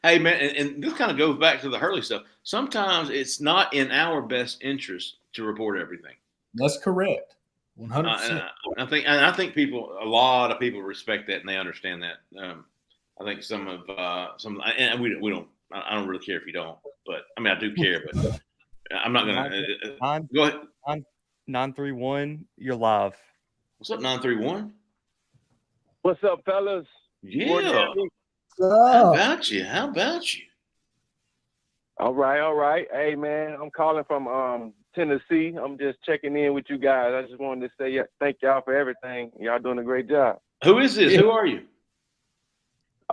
Hey, man, and this kind of goes back to the Hurley stuff. Sometimes it's not in our best interest to report everything. That's correct. 100%. I think a lot of people respect that and they understand that. I think and we don't. I don't really care if you don't, but I mean I do care, but I'm not gonna. Go ahead. 931, you're live. What's up, 931? What's up, fellas? Yeah. Oh. How about you? All right. Hey, man, I'm calling from Tennessee. I'm just checking in with you guys. I just wanted to say thank y'all for everything. Y'all doing a great job. Who is this? Yeah. Who are you?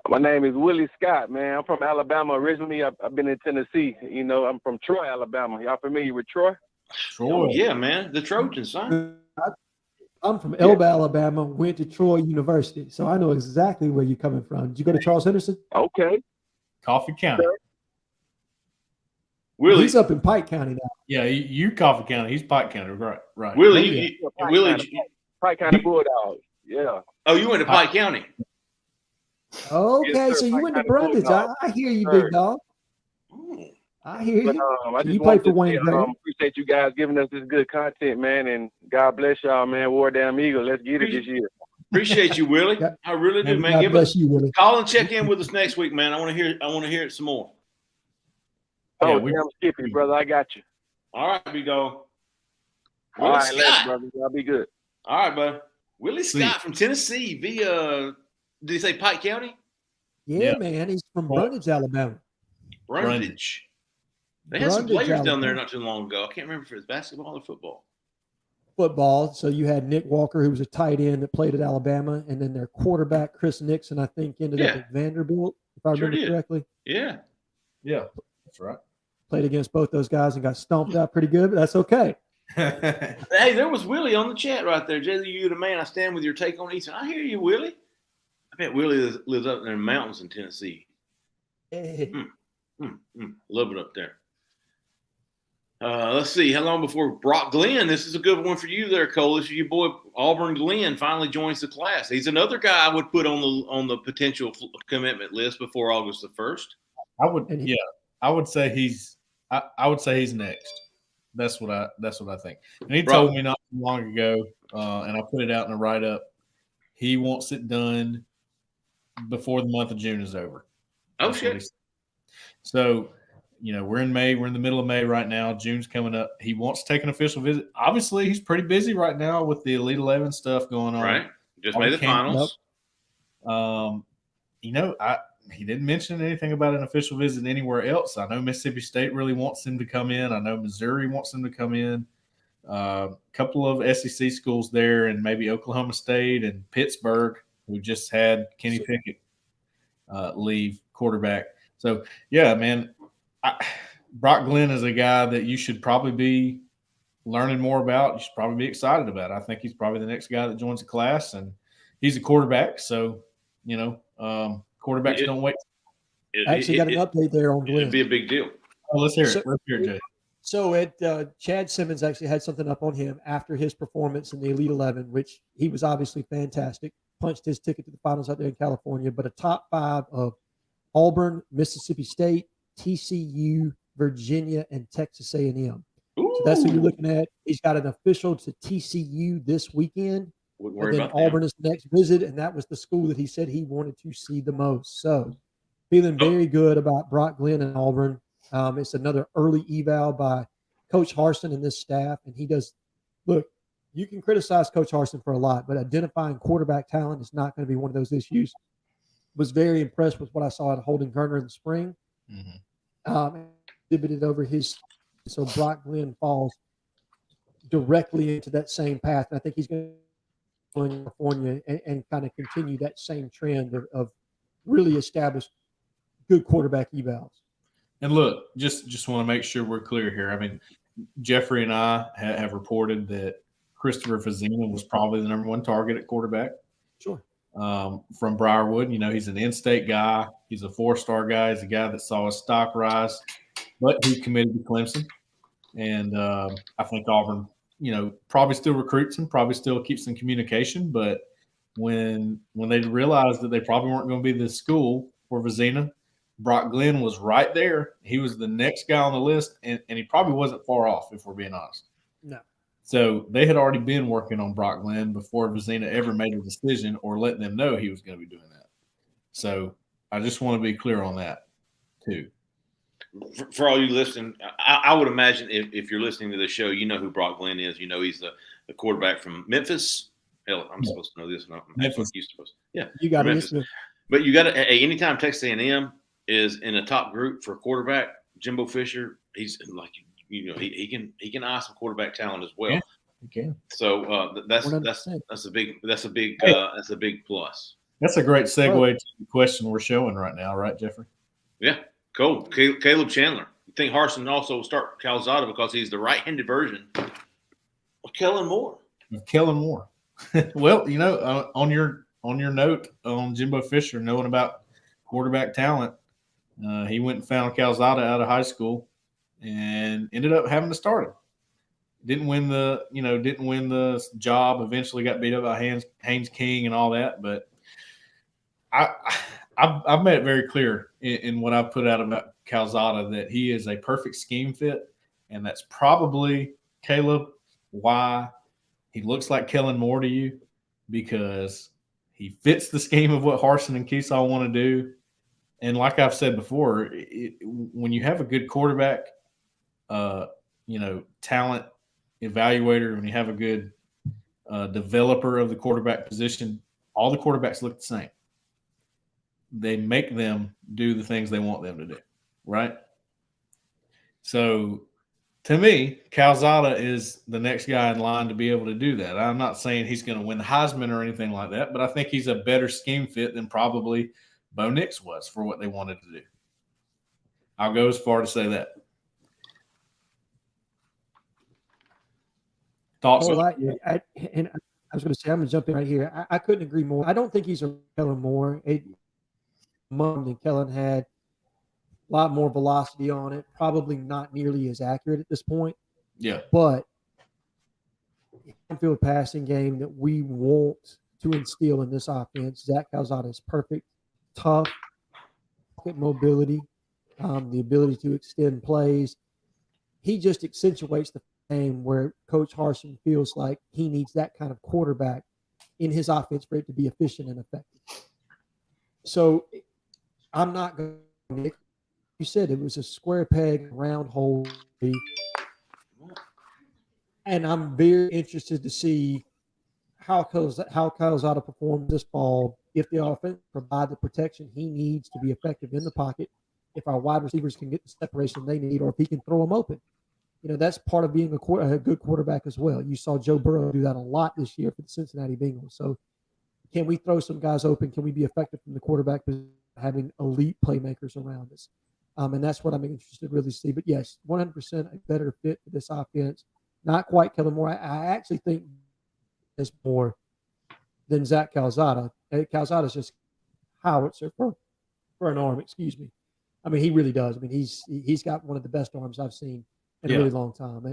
My name is Willie Scott, man. I'm from Alabama originally. I've been in Tennessee. I'm from Troy, Alabama. Y'all familiar with Troy? Oh, yeah, man. The Trojans, son. I'm from Elba, Alabama, went to Troy University, so I know exactly where you're coming from. Did you go to Charles Henderson? Okay. Coffee County. Willie. He's up in Pike County now. Yeah, you Coffee County. He's Pike County, right. Willie, Pike County Bulldogs. Yeah. Oh, you went to Pike County. Okay, yes, so you went to Brundage. I hear you, sir. Big dog. I hear you. I just you play for Wayne. Appreciate you guys giving us this good content, man, and God bless y'all, man. War Damn Eagle. Let's get it this year. Appreciate you, Willie. I really do, man. God bless you, Willie. Call and check in with us next week, man. I want to hear it some more. Oh, yeah, I'm skipping, brother. I got you. All right, big dog. All right, later, brother. Y'all be good. All right, bud. Willie Scott from Tennessee via, did he say Pike County? Yeah, man. He's from Brundage, Alabama. Brundage. They had some players down there not too long ago. I can't remember if it was basketball or football. Football. So you had Nick Walker, who was a tight end that played at Alabama, and then their quarterback, Chris Nixon, I think, ended up at Vanderbilt, if I remember correctly. Yeah. Yeah, that's right. Played against both those guys and got stomped out pretty good, but that's okay. Hey, there was Willie on the chat right there. Jhead, you the man. I stand with your take on Eastern. I hear you, Willie. I bet Willie lives up in the mountains in Tennessee. Hey. Love it up there. Let's see. How long before Brock Glenn? This is a good one for you there, Cole. This is your boy Auburn Glenn finally joins the class. He's another guy I would put on the potential commitment list before August the 1st. I would say he's next. That's what I think. And he told me not too long ago, and I put it out in a write up. He wants it done before the month of June is over. Oh shit! So, we're in May. We're in the middle of May right now. June's coming up. He wants to take an official visit. Obviously, he's pretty busy right now with the Elite 11 stuff going on. Right. Just made the finals. He didn't mention anything about an official visit anywhere else. I know Mississippi State really wants him to come in. I know Missouri wants him to come in. A couple of SEC schools there, and maybe Oklahoma State and Pittsburgh, who just had Kenny Pickett leave quarterback. So, yeah, man, Brock Glenn is a guy that you should probably be learning more about. You should probably be excited about. I think he's probably the next guy that joins the class, and he's a quarterback. So, quarterbacks don't wait. Actually got an update there on Glenn. It'd be a big deal. Oh, let's hear it. Let's hear it, Jay. So Jhead Simmons actually had something up on him after his performance in the Elite 11, which he was obviously fantastic. Punched his ticket to the finals out there in California, but a top 5 of Auburn, Mississippi State, TCU, Virginia, and Texas A&M. So that's who you're looking at. He's got an official to TCU this weekend. And then Auburn is the next visit, and that was the school that he said he wanted to see the most. So feeling very good about Brock Glenn and Auburn. It's another early eval by Coach Harsin and this staff, and he does – look, you can criticize Coach Harsin for a lot, but identifying quarterback talent is not going to be one of those issues. Was very impressed with what I saw at Holden Gerner in the spring. Exhibited over his – so Brock Glenn falls directly into that same path, and I think he's going to go in California and kind of continue that same trend of really establish good quarterback evals. And look, just want to make sure we're clear here. I mean, Jeffrey and I have reported that Christopher Fazina was probably the number 1 target at quarterback. Sure. From Briarwood, he's an in-state guy. He's a 4-star guy. He's a guy that saw his stock rise, but he committed to Clemson. And I think Auburn, probably still recruits him, probably still keeps in communication. But when they realized that they probably weren't going to be the school for Fazina, Brock Glenn was right there. He was the next guy on the list, and he probably wasn't far off, if we're being honest. No. So they had already been working on Brock Glenn before Vizina ever made a decision or let them know he was going to be doing that. So I just want to be clear on that, too. For all you listening, I would imagine if you're listening to the show, you know who Brock Glenn is. He's the quarterback from Memphis. Hell, I'm supposed to know this. Memphis. Yeah, you got it. But you got to. Anytime Texas A&M is in a top group for a quarterback, Jimbo Fisher, he's like he can eye some quarterback talent as well. Yeah, he can. So that's a big plus. That's a great segue to the question we're showing right now, right, Jeffrey? Yeah. Cool. Caleb Chandler. You think Harsin also will start Calzada because he's the right-handed version of Kellen Moore? Well, on your note on Jimbo Fisher knowing about quarterback talent, he went and found Calzada out of high school and ended up having to start him. Didn't win the job. Eventually got beat up by Haynes King and all that, but I've made it very clear in what I've put out about Calzada that he is a perfect scheme fit, and that's probably, Caleb, why he looks like Kellen Moore to you, because he fits the scheme of what Harsin and Keesaw want to do. And like I've said before, when you have a good quarterback, talent evaluator, when you have a good developer of the quarterback position, all the quarterbacks look the same. They make them do the things they want them to do, right? So, to me, Calzada is the next guy in line to be able to do that. I'm not saying he's going to win the Heisman or anything like that, but I think he's a better scheme fit than probably Bo Nix was for what they wanted to do. I'll go as far to say that. Thoughts? I was going to say, I'm going to jump in right here. I couldn't agree more. I don't think he's a Kellen Moore. Than Kellen had a lot more velocity on it, probably not nearly as accurate at this point. Yeah. But field passing game that we want to instill in this offense, Zach Calzada is perfect, tough, pocket mobility, the ability to extend plays. He just accentuates the game where Coach Harsin feels like he needs that kind of quarterback in his offense for it to be efficient and effective. So I'm not going to – you said it was a square peg, round hole. And I'm very interested to see how Calzada performs this fall if the offense provide the protection he needs to be effective in the pocket, if our wide receivers can get the separation they need, or if he can throw them open. That's part of being a good quarterback as well. You saw Joe Burrow do that a lot this year for the Cincinnati Bengals. So can we throw some guys open? Can we be effective from the quarterback position? having elite playmakers around us. And that's what I'm interested to really see. But yes, 100% a better fit for this offense. Not quite Kellen Moore. I actually think it's more than Zach Calzada. Calzada's just howitzer for an arm, excuse me. I mean, he really does. I mean, he's got one of the best arms I've seen in a really long time.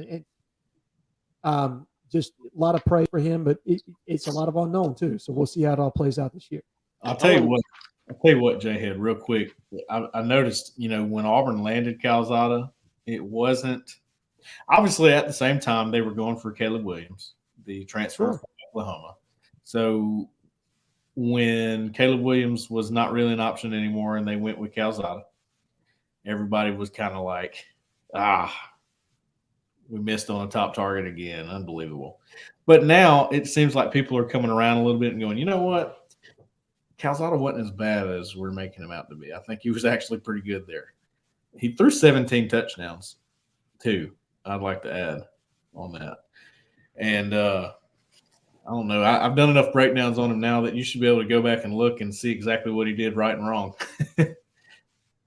And just a lot of praise for him, but it's a lot of unknown too. So we'll see how it all plays out this year. I'll tell you what, Jhead, real quick. I noticed, when Auburn landed Calzada, it wasn't obviously at the same time they were going for Caleb Williams, the transfer from Oklahoma. So when Caleb Williams was not really an option anymore and they went with Calzada, everybody was kind of like, we missed on a top target again. Unbelievable. But now it seems like people are coming around a little bit and going, you know what? Calzada wasn't as bad as we're making him out to be. I think he was actually pretty good there. He threw 17 touchdowns, too, I'd like to add on that. And I don't know. I've done enough breakdowns on him now that you should be able to go back and look and see exactly what he did right and wrong.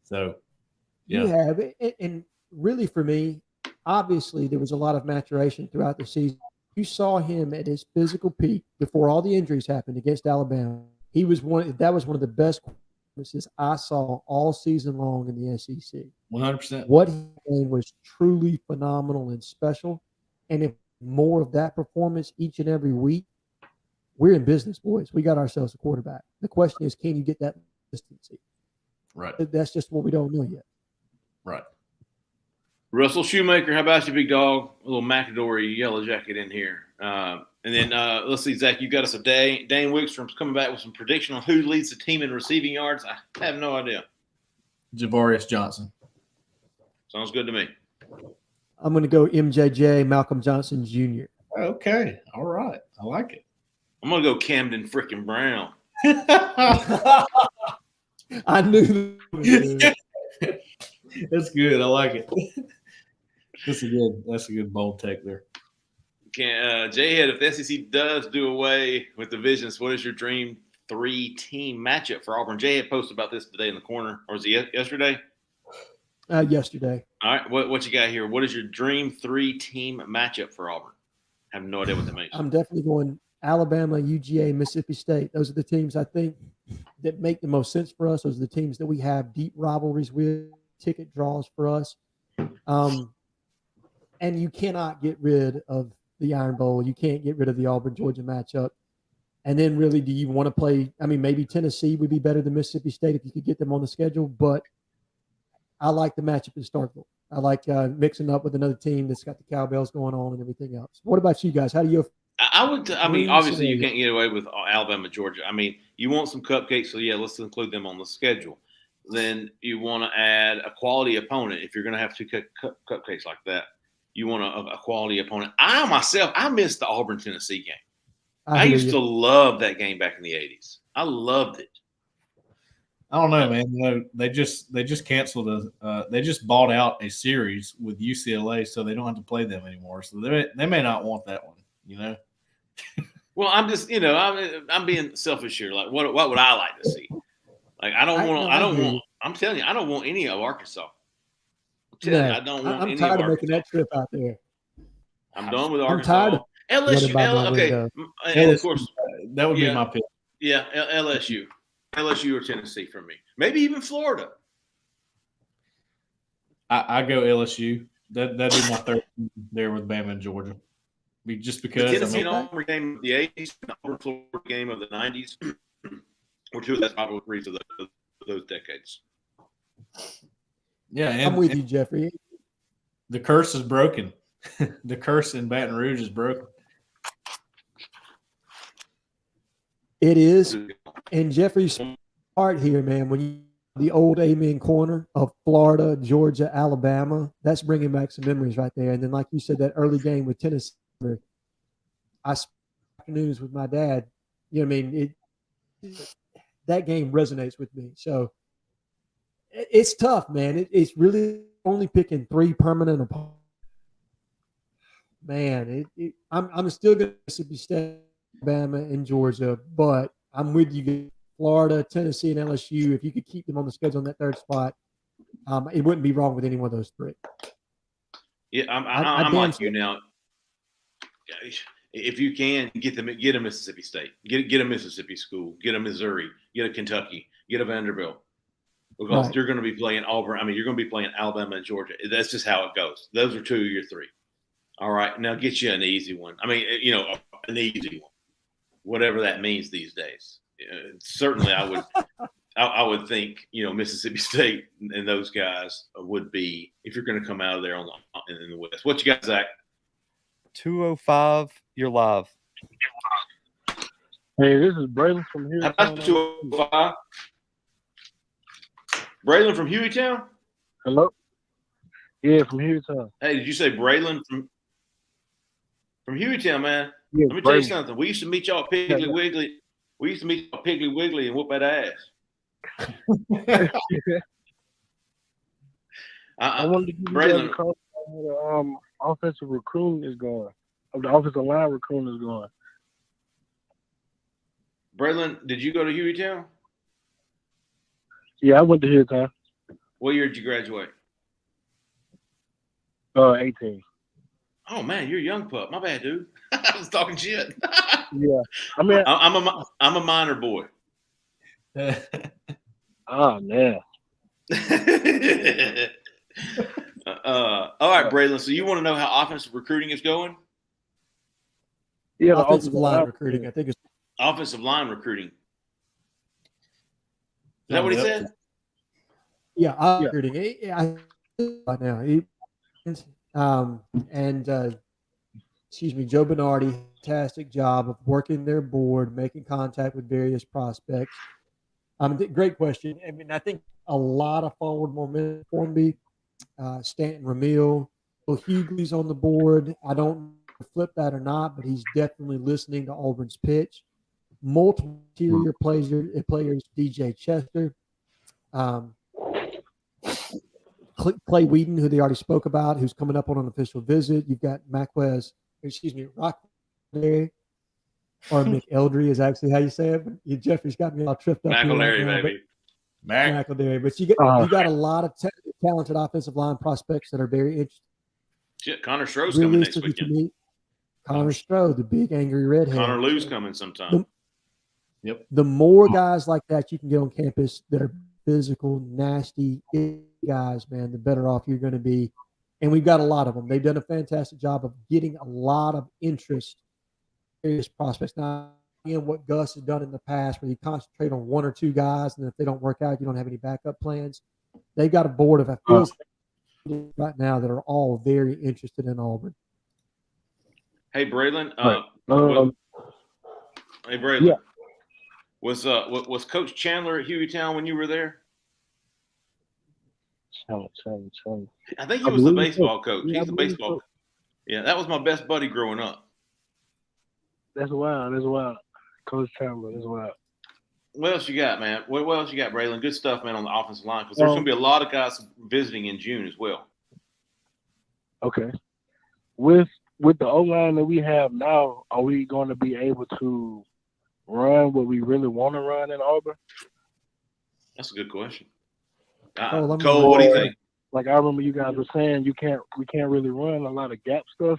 So, yeah. You have. And really for me, obviously there was a lot of maturation throughout the season. You saw him at his physical peak before all the injuries happened against Alabama. That was one of the best performances I saw all season long in the SEC. 100%. What he did was truly phenomenal and special. And if more of that performance each and every week, we're in business, boys. We got ourselves a quarterback. The question is, can you get that consistency? Right. That's just what we don't know yet. Right. Russell Shoemaker, how about you, big dog? A little Macador yellow jacket in here. And then let's see, Zach, you got us a Dane Wickstrom's coming back with some prediction on who leads the team in receiving yards. I have no idea. Javarius Johnson. Sounds good to me. I'm going to go MJJ, Malcolm Johnson Jr. Okay. All right. I like it. I'm going to go Camden frickin' Brown. I knew that. That's good. I like it. That's a good bold take there. Jhead, if the SEC does do away with divisions, what is your dream 3-team matchup for Auburn? Jhead posted about this today in the corner, or was it yesterday? Yesterday. All right, what you got here? What is your dream 3-team matchup for Auburn? I have no idea what that means. I'm definitely going Alabama, UGA, Mississippi State. Those are the teams I think that make the most sense for us. Those are the teams that we have deep rivalries with, ticket draws for us. And you cannot get rid of the Iron Bowl. You can't get rid of the Auburn-Georgia matchup. And then really, do you want to play – I mean, maybe Tennessee would be better than Mississippi State if you could get them on the schedule, but I like the matchup in Starkville. I like mixing up with another team that's got the cowbells going on and everything else. What about you guys? How do you – I mean, obviously you can't get away with Alabama, Georgia. I mean, you want some cupcakes, so yeah, let's include them on the schedule. Then you want to add a quality opponent if you're going to have two cupcakes like that. You want a quality opponent. I missed the Auburn-Tennessee game. I used to love that game back in the 80s. I loved it. I don't know, man. They just canceled they just bought out a series with UCLA, so they don't have to play them anymore. So they may not want that one, Well, I'm just, I'm being selfish here. Like, what would I like to see? Like, I'm telling you, I don't want any of Arkansas. I'm tired of making that trip out there. I'm done with Arkansas. I'm tired of LSU. Okay, and of course that would be my pick. Yeah, LSU or Tennessee for me. Maybe even Florida. I go LSU. That'd be my third there with Bama and Georgia. Just because the Tennessee and Auburn game of the 80s, and the Auburn Florida game of the 90s, were two of the rivalries of those decades. Yeah, I'm with you, Jeffrey. The curse is broken. The curse in Baton Rouge is broken. It is. And Jeffrey's part here, man, when you the old Amen corner of Florida, Georgia, Alabama, that's bringing back some memories right there. And then, like you said, that early game with Tennessee, I spent afternoons with my dad. You know what I mean? That game resonates with me. So it's tough, man. It's really only picking three permanent opponents. Man, I'm still going to Mississippi State, Alabama, and Georgia, but I'm with you Florida, Tennessee, and LSU, if you could keep them on the schedule in that third spot, it wouldn't be wrong with any one of those three. Yeah, I'm like you now. If you can get a Mississippi State, get a Mississippi school, get a Missouri, get a Kentucky, get a Vanderbilt, because you're going to be playing Auburn. I mean, you're going to be playing Alabama and Georgia. That's just how it goes. Those are 2 of your 3. All right, now get you an easy one. I mean, an easy one, whatever that means these days. Certainly, I would think Mississippi State and those guys would be, if you're going to come out of there in the West. What you got, Zach? 205. You're live. Hey, this is Braylon from here. How about 205? Braylon from Hueytown? Hello? Yeah, from Hueytown. Hey, did you say Braylon from Hueytown, man? Yeah, Let me tell you something. We used to meet y'all at Piggly Wiggly. We used to meet y'all at Piggly Wiggly and whoop that ass. I wanted to give you Braylon, guys a call how the offensive recruiting is going. The offensive line recruiting is going. Braylon, did you go to Hueytown? Yeah, I went to Hueytown. What year did you graduate? 18. Oh man, you're a young pup. My bad, dude. I was talking shit. Yeah, I mean, I'm a minor boy. Oh man. All right, Braylon. So you want to know how offensive recruiting is going? Yeah, offensive line recruiting. I think it's offensive line recruiting. Is that what he said? Yeah, recruiting. Right now, Joe Bernardi, fantastic job of working their board, making contact with various prospects. Great question. I mean, I think a lot of forward momentum for me. Stanton Ramil, Hughley's on the board. I don't flip that or not, but he's definitely listening to Auburn's pitch. Multiple interior players, DJ Chester, Clay Whedon, who they already spoke about, who's coming up on an official visit. You've got Rock or McElderry is actually how you say it. But Jeffrey's got me all tripped up. McElderry, baby. McElderry. But you got a lot of talented offensive line prospects that are very interesting. Shit, Connor Stroh's coming next weekend. Connor Stroh, the big angry redhead. Connor Lou's coming sometime. The more guys like that you can get on campus that are physical, nasty guys, man, the better off you're going to be. And we've got a lot of them. They've done a fantastic job of getting a lot of interest in various prospects. Now, again, what Gus has done in the past, where you concentrate on 1 or 2 guys, and if they don't work out, you don't have any backup plans. They've got a board of right now that are all very interested in Auburn. Hey, Braylon. Hey, Braylon. Yeah. Was Coach Chandler at Hueytown when you were there? I think he was the baseball coach. Yeah, He's the baseball coach. Yeah, that was my best buddy growing up. That's wild. Coach Chandler, that's wild. What else you got, man? What else you got, Braylon? Good stuff, man, on the offensive line, because there's going to be a lot of guys visiting in June as well. Okay. With the O-line that we have now, are we going to be able to run what we really want to run in Auburn? That's a good question. Cole, what do you think? Like I remember you guys were saying, we can't really run a lot of gap stuff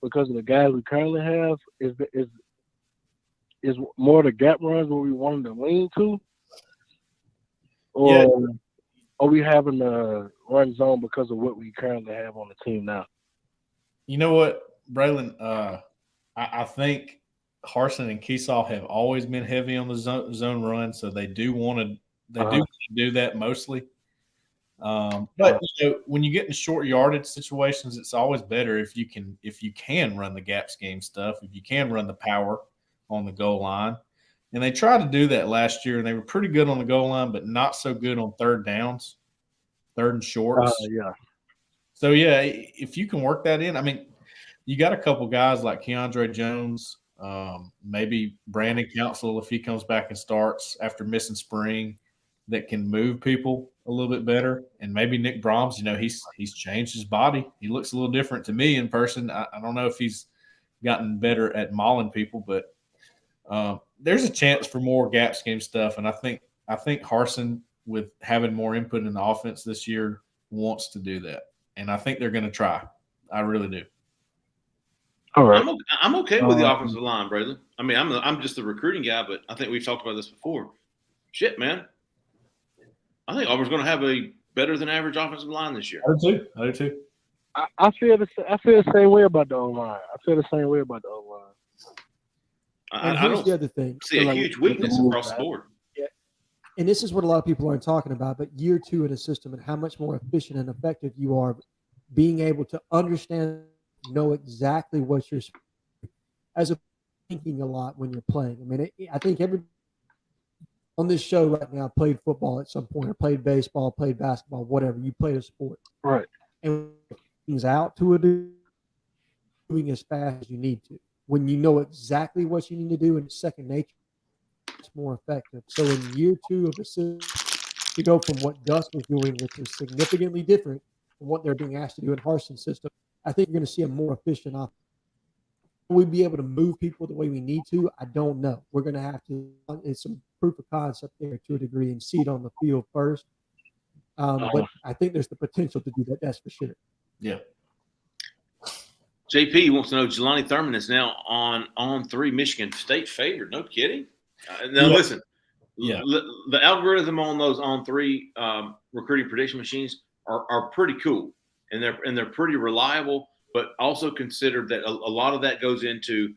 because of the guys we currently have. Is more the gap runs what we wanted to lean to, or are we having a run zone because of what we currently have on the team now? You know what, Braylon? I think Harsin and Keesaw have always been heavy on the zone run, so they do want to do that mostly. But when you get in short yardage situations, it's always better if you can run the gap scheme stuff, if you can run the power on the goal line. And they tried to do that last year, and they were pretty good on the goal line, but not so good on third downs, third and shorts. So, if you can work that in, I mean, you got a couple guys like Keandre Jones, maybe Brandon Council if he comes back and starts after missing spring, that can move people a little bit better. And maybe Nick Brahms, he's changed his body. He looks a little different to me in person. I don't know if he's gotten better at mauling people, but There's a chance for more gap scheme stuff, and I think Harsin, with having more input in the offense this year, wants to do that, and I think they're going to try. I really do. All right. I'm okay with the offensive line, brother. I mean, I'm just the recruiting guy, but I think we've talked about this before. Shit, man. I think Auburn's going to have a better than average offensive line this year. I do too. I feel the same way about the O-line. I feel the same way about the O-line. And here's the other thing. See a huge weakness across the board. Yeah. And this is what a lot of people aren't talking about, but year 2 in a system and how much more efficient and effective you are being able to understand, know exactly what you're as a thinking a lot when you're playing. I mean, I think every on this show right now played football at some point, or played baseball, played basketball, whatever. You played a sport. Right. And things out to a degree, doing as fast as you need to. When you know exactly what you need to do in second nature, it's more effective. So in year 2 of the system, to go from what Gus was doing, which is significantly different from what they're being asked to do in Harsin's system, I think you're going to see a more efficient offense. Will we be able to move people the way we need to? I don't know. We're going to have to – it's some proof of concept there to a degree and see it on the field first. But I think there's the potential to do that. That's for sure. Yeah. JP wants to know Jelani Thurman is now on 3 Michigan State favored. No kidding. Now listen, the algorithm on those on 3 recruiting prediction machines are pretty cool, and they're pretty reliable. But also consider that a lot of that goes into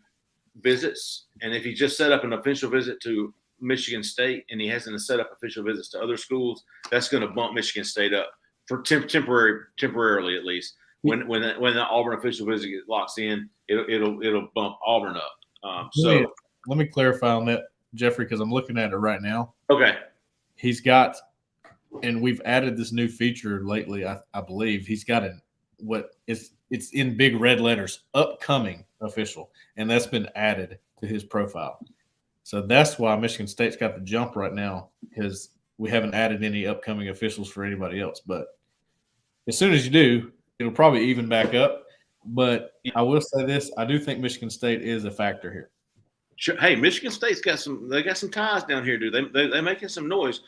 visits, and if he just set up an official visit to Michigan State and he hasn't set up official visits to other schools, that's going to bump Michigan State up for temporarily at least. When the Auburn official visit locks in, it'll bump Auburn up. So let me clarify on that, Jeffrey, because I'm looking at it right now. Okay. He's got, and we've added this new feature lately. I believe he's got it's in big red letters, upcoming official, and that's been added to his profile. So that's why Michigan State's got the jump right now, because we haven't added any upcoming officials for anybody else. But as soon as you do, it'll probably even back up. But I will say this: I do think Michigan State is a factor here. Sure. Hey, Michigan State's got some ties down here, dude. They're making some noise,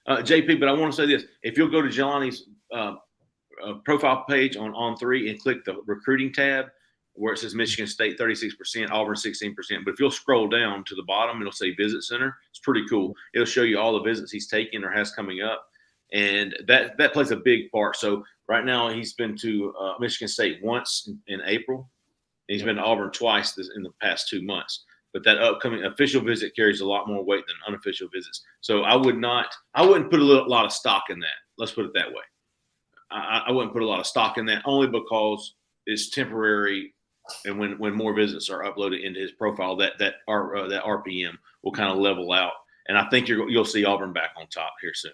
JP. But I want to say this: if you'll go to Jelani's profile page on 3 and click the recruiting tab where it says Michigan State 36%, Auburn 16%. But if you'll scroll down to the bottom, it'll say Visit Center. It's pretty cool. It'll show you all the visits he's taking or has coming up, and that plays a big part. So right now he's been to Michigan State once in April. He's been to Auburn twice in the past 2 months. But that upcoming official visit carries a lot more weight than unofficial visits. So I wouldn't put a lot of stock in that. Let's put it that way. I wouldn't put a lot of stock in that, only because it's temporary, and when more visits are uploaded into his profile, that RPM will kind of level out, and I think you'll see Auburn back on top here soon.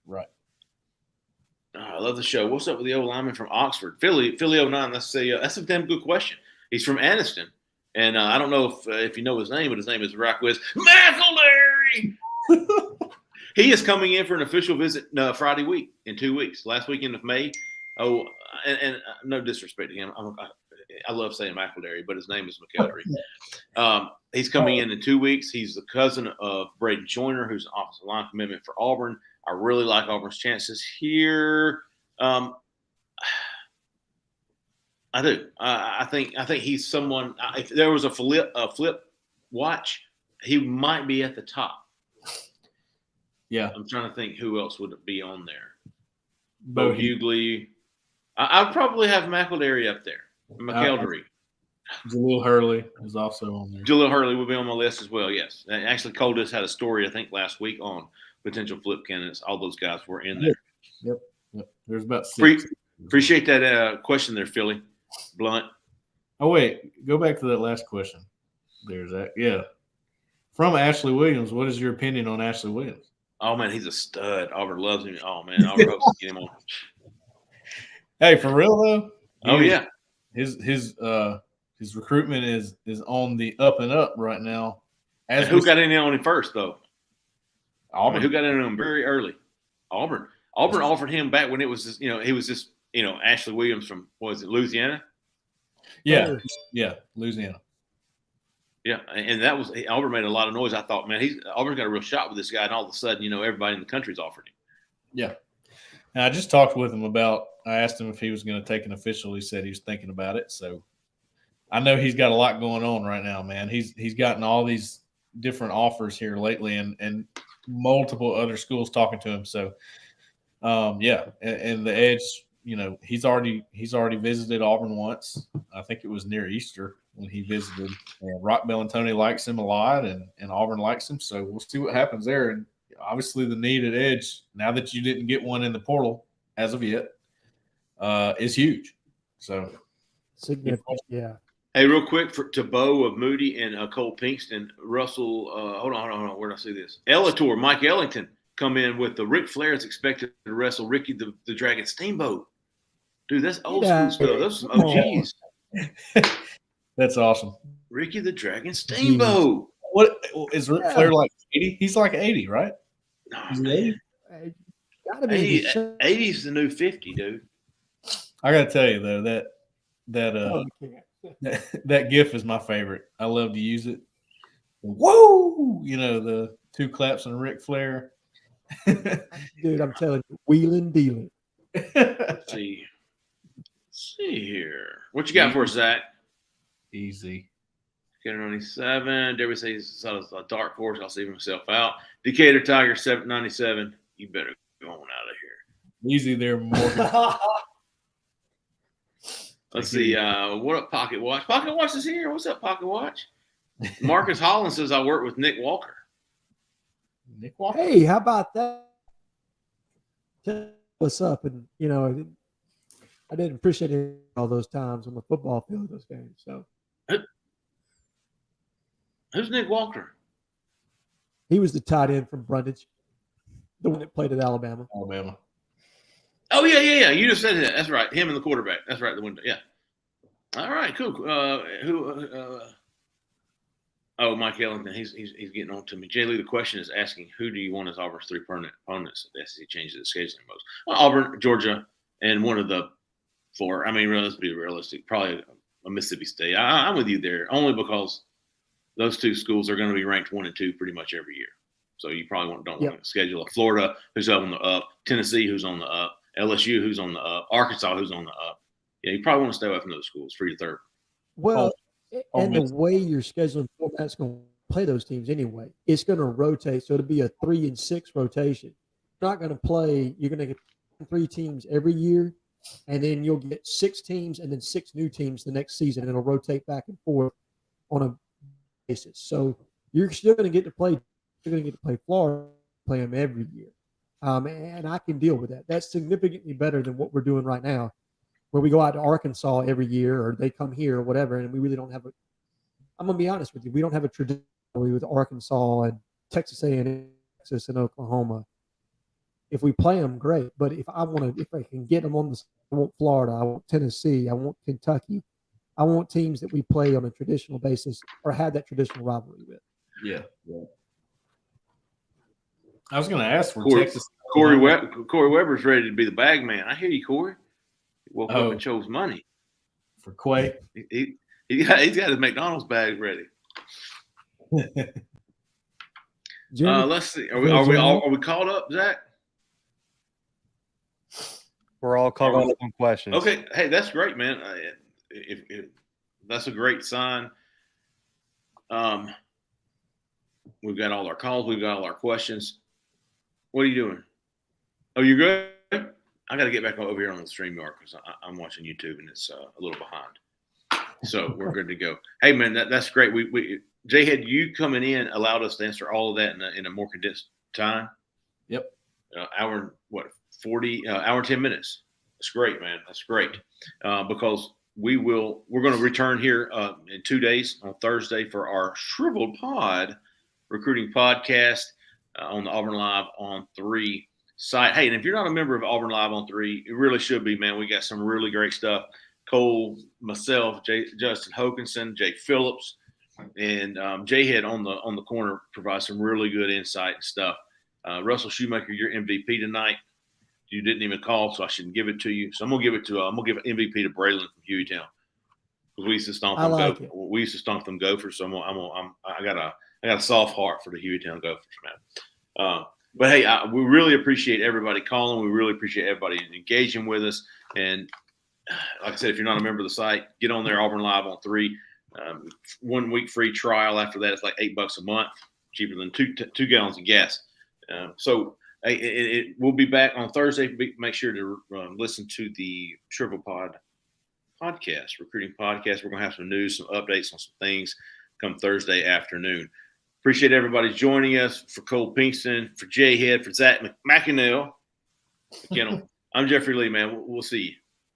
Right. I love the show. What's up with the old lineman from Oxford, Philly 09? That's a damn good question. He's from Anniston, and I don't know if you know his name, but his name is Raquez McElderry. He is coming in for an official visit Friday week in 2 weeks, last weekend of May. Oh, and no disrespect to him. I love saying McElderry, but his name is McElderry. He's coming in 2 weeks. He's the cousin of Braden Joyner, who's an offensive line commitment for Auburn. I really like Auburn's chances here. I do. I think he's someone. If there was a flip watch, he might be at the top. Yeah, I'm trying to think who else would be on there. Bo Hughley. I'd probably have McElderry up there. McElderry. Jaleel Hurley is also on there. Jaleel Hurley will be on my list as well, yes. Actually, Coldest had a story, I think, last week on potential flip candidates. All those guys were in there. Yep. There's about 6. Appreciate that question there, Philly. Blunt. Oh, wait. Go back to that last question. There's that. Yeah. From Ashley Williams, what is your opinion on Ashley Williams? Oh, man, he's a stud. Auburn loves him. Oh, man, Auburn hopes to get him on. Hey, for real, though? Oh, yeah. His recruitment is on the up and up right now. Who got in on him first, though? Auburn. Who got in on him very early? Auburn. Auburn offered him back when it was just, he was just, Ashley Williams from, what was it, Louisiana? Yeah, Louisiana. Yeah, and that was Auburn made a lot of noise. I thought, man, Auburn's got a real shot with this guy, and all of a sudden, everybody in the country's offered him. Yeah. And I just talked with him I asked him if he was going to take an official. He said he was thinking about it. So I know he's got a lot going on right now, man. He's gotten all these different offers here lately and multiple other schools talking to him. So, yeah. And the Edge, he's already visited Auburn once. I think it was near Easter when he visited. And Rock Bellantoni likes him a lot, and Auburn likes him. So we'll see what happens there. And obviously the need at Edge, now that you didn't get one in the portal as of yet, is huge. So significant, yeah. Hey, real quick to Bo of Moody and Cole Pinkston, Russell. Hold on. Where did I see this? Elator, Mike Ellington, come in with the Ric Flair is expected to wrestle Ricky the Dragon Steamboat. Dude, that's old school stuff. Those some OGs. That's awesome. Ricky the Dragon Steamboat. What is Ric Flair like? 80? He's like 80, right? No, He's man. 80. 80 is the new 50, dude. I got to tell you though that GIF is my favorite. I love to use it. Whoa! The two claps and Ric Flair. Dude, I'm telling you, wheeling, dealing. Let's see here. What you got for us, Zach? Easy. 97. Debbie says it's a dark horse. I'll see myself out. Decatur Tigers 797. You better go on out of here. Easy there, Morgan. Let's see. What up, Pocket Watch? Pocket Watch is here. What's up, Pocket Watch? Marcus Holland says I work with Nick Walker. Nick Walker. Hey, how about that? Tell what's up? And I didn't appreciate it all those times on the football field, those games. So, who's Nick Walker? He was the tight end from Brundage, the one that played at Alabama. Oh, yeah. You just said that. That's right. Him and the quarterback. That's right. The window. Yeah. All right. Cool. Mike Ellington. He's getting on to me. Jay Lee, the question is asking, who do you want as Auburn's 3 permanent opponents if the SEC changes the scheduling most? Well, Auburn, Georgia, and one of the 4. I mean, let's be realistic. Probably a Mississippi State. I'm with you there, only because those 2 schools are going to be ranked 1 and 2 pretty much every year. So you probably don't want to schedule a Florida who's up on the up, Tennessee who's on the up, LSU who's on the up, Arkansas who's on the up. Yeah, you probably want to stay away from those schools for your 3rd. Well, and the way your scheduling format's going to play those teams anyway, it's going to rotate. So it'll be a 3 and 6 rotation. You're not going to play. You're going to get 3 teams every year, and then you'll get 6 teams and then 6 new teams the next season, and it'll rotate back and forth on a basis. So you're still going to get to play. You're going to get to play Florida, play them every year. And I can deal with that. That's significantly better than what we're doing right now, where we go out to Arkansas every year or they come here or whatever, and we really don't have I'm going to be honest with you, we don't have a tradition with Arkansas and Texas A&M, Texas and Oklahoma. If we play them, great. But if I can get them on I want Florida, I want Tennessee, I want Kentucky. I want teams that we play on a traditional basis or had that traditional rivalry with. Yeah. I was going to ask for Texas. Corey Weber's ready to be the bag man. I hear you, Corey. He woke up and chose money for Quay. He's got his McDonald's bag ready. Let's see. Are we caught up, Zach? We're all caught up on questions. Okay. Hey, that's great, man. If that's a great sign. We've got all our calls. We've got all our questions. What are you doing? Oh, you good? I got to get back over here on the StreamYard because I'm watching YouTube and it's a little behind. So we're good to go. Hey, man, that's great. Jhead, you coming in allowed us to answer all of that in a more condensed time. Yep. Hour and 10 minutes. That's great, man. That's great. Because we're going to return here in 2 days on Thursday for our Shriveled Pod recruiting podcast on the Auburn Live on 3 site. Hey, and if you're not a member of Auburn Live on 3, you really should be, man. We got some really great stuff. Cole, myself, Justin Hokinson, Jake Phillips, and Jhead on the corner provides some really good insight and stuff. Russell Shoemaker, your MVP tonight. You didn't even call, so I shouldn't give it to you. So I'm gonna give MVP to Braylon from Hueytown. We used to stomp I them like it. We used to stomp them Gophers. So I got a soft heart for the Hueytown Gophers, man. But hey, we really appreciate everybody calling. We really appreciate everybody engaging with us. And like I said, if you're not a member of the site, get on there. Auburn Live on 3. 1 week free trial. After that, it's like $8 a month, cheaper than two gallons of gas. So we'll be back on Thursday. Make sure to listen to the Triple Pod podcast, recruiting podcast. We're going to have some news, some updates on some things come Thursday afternoon. Appreciate everybody joining us. For Cole Pinkston, for Jhead, for Zach McInerney. Again, I'm Jeffrey Lee, man. We'll see you.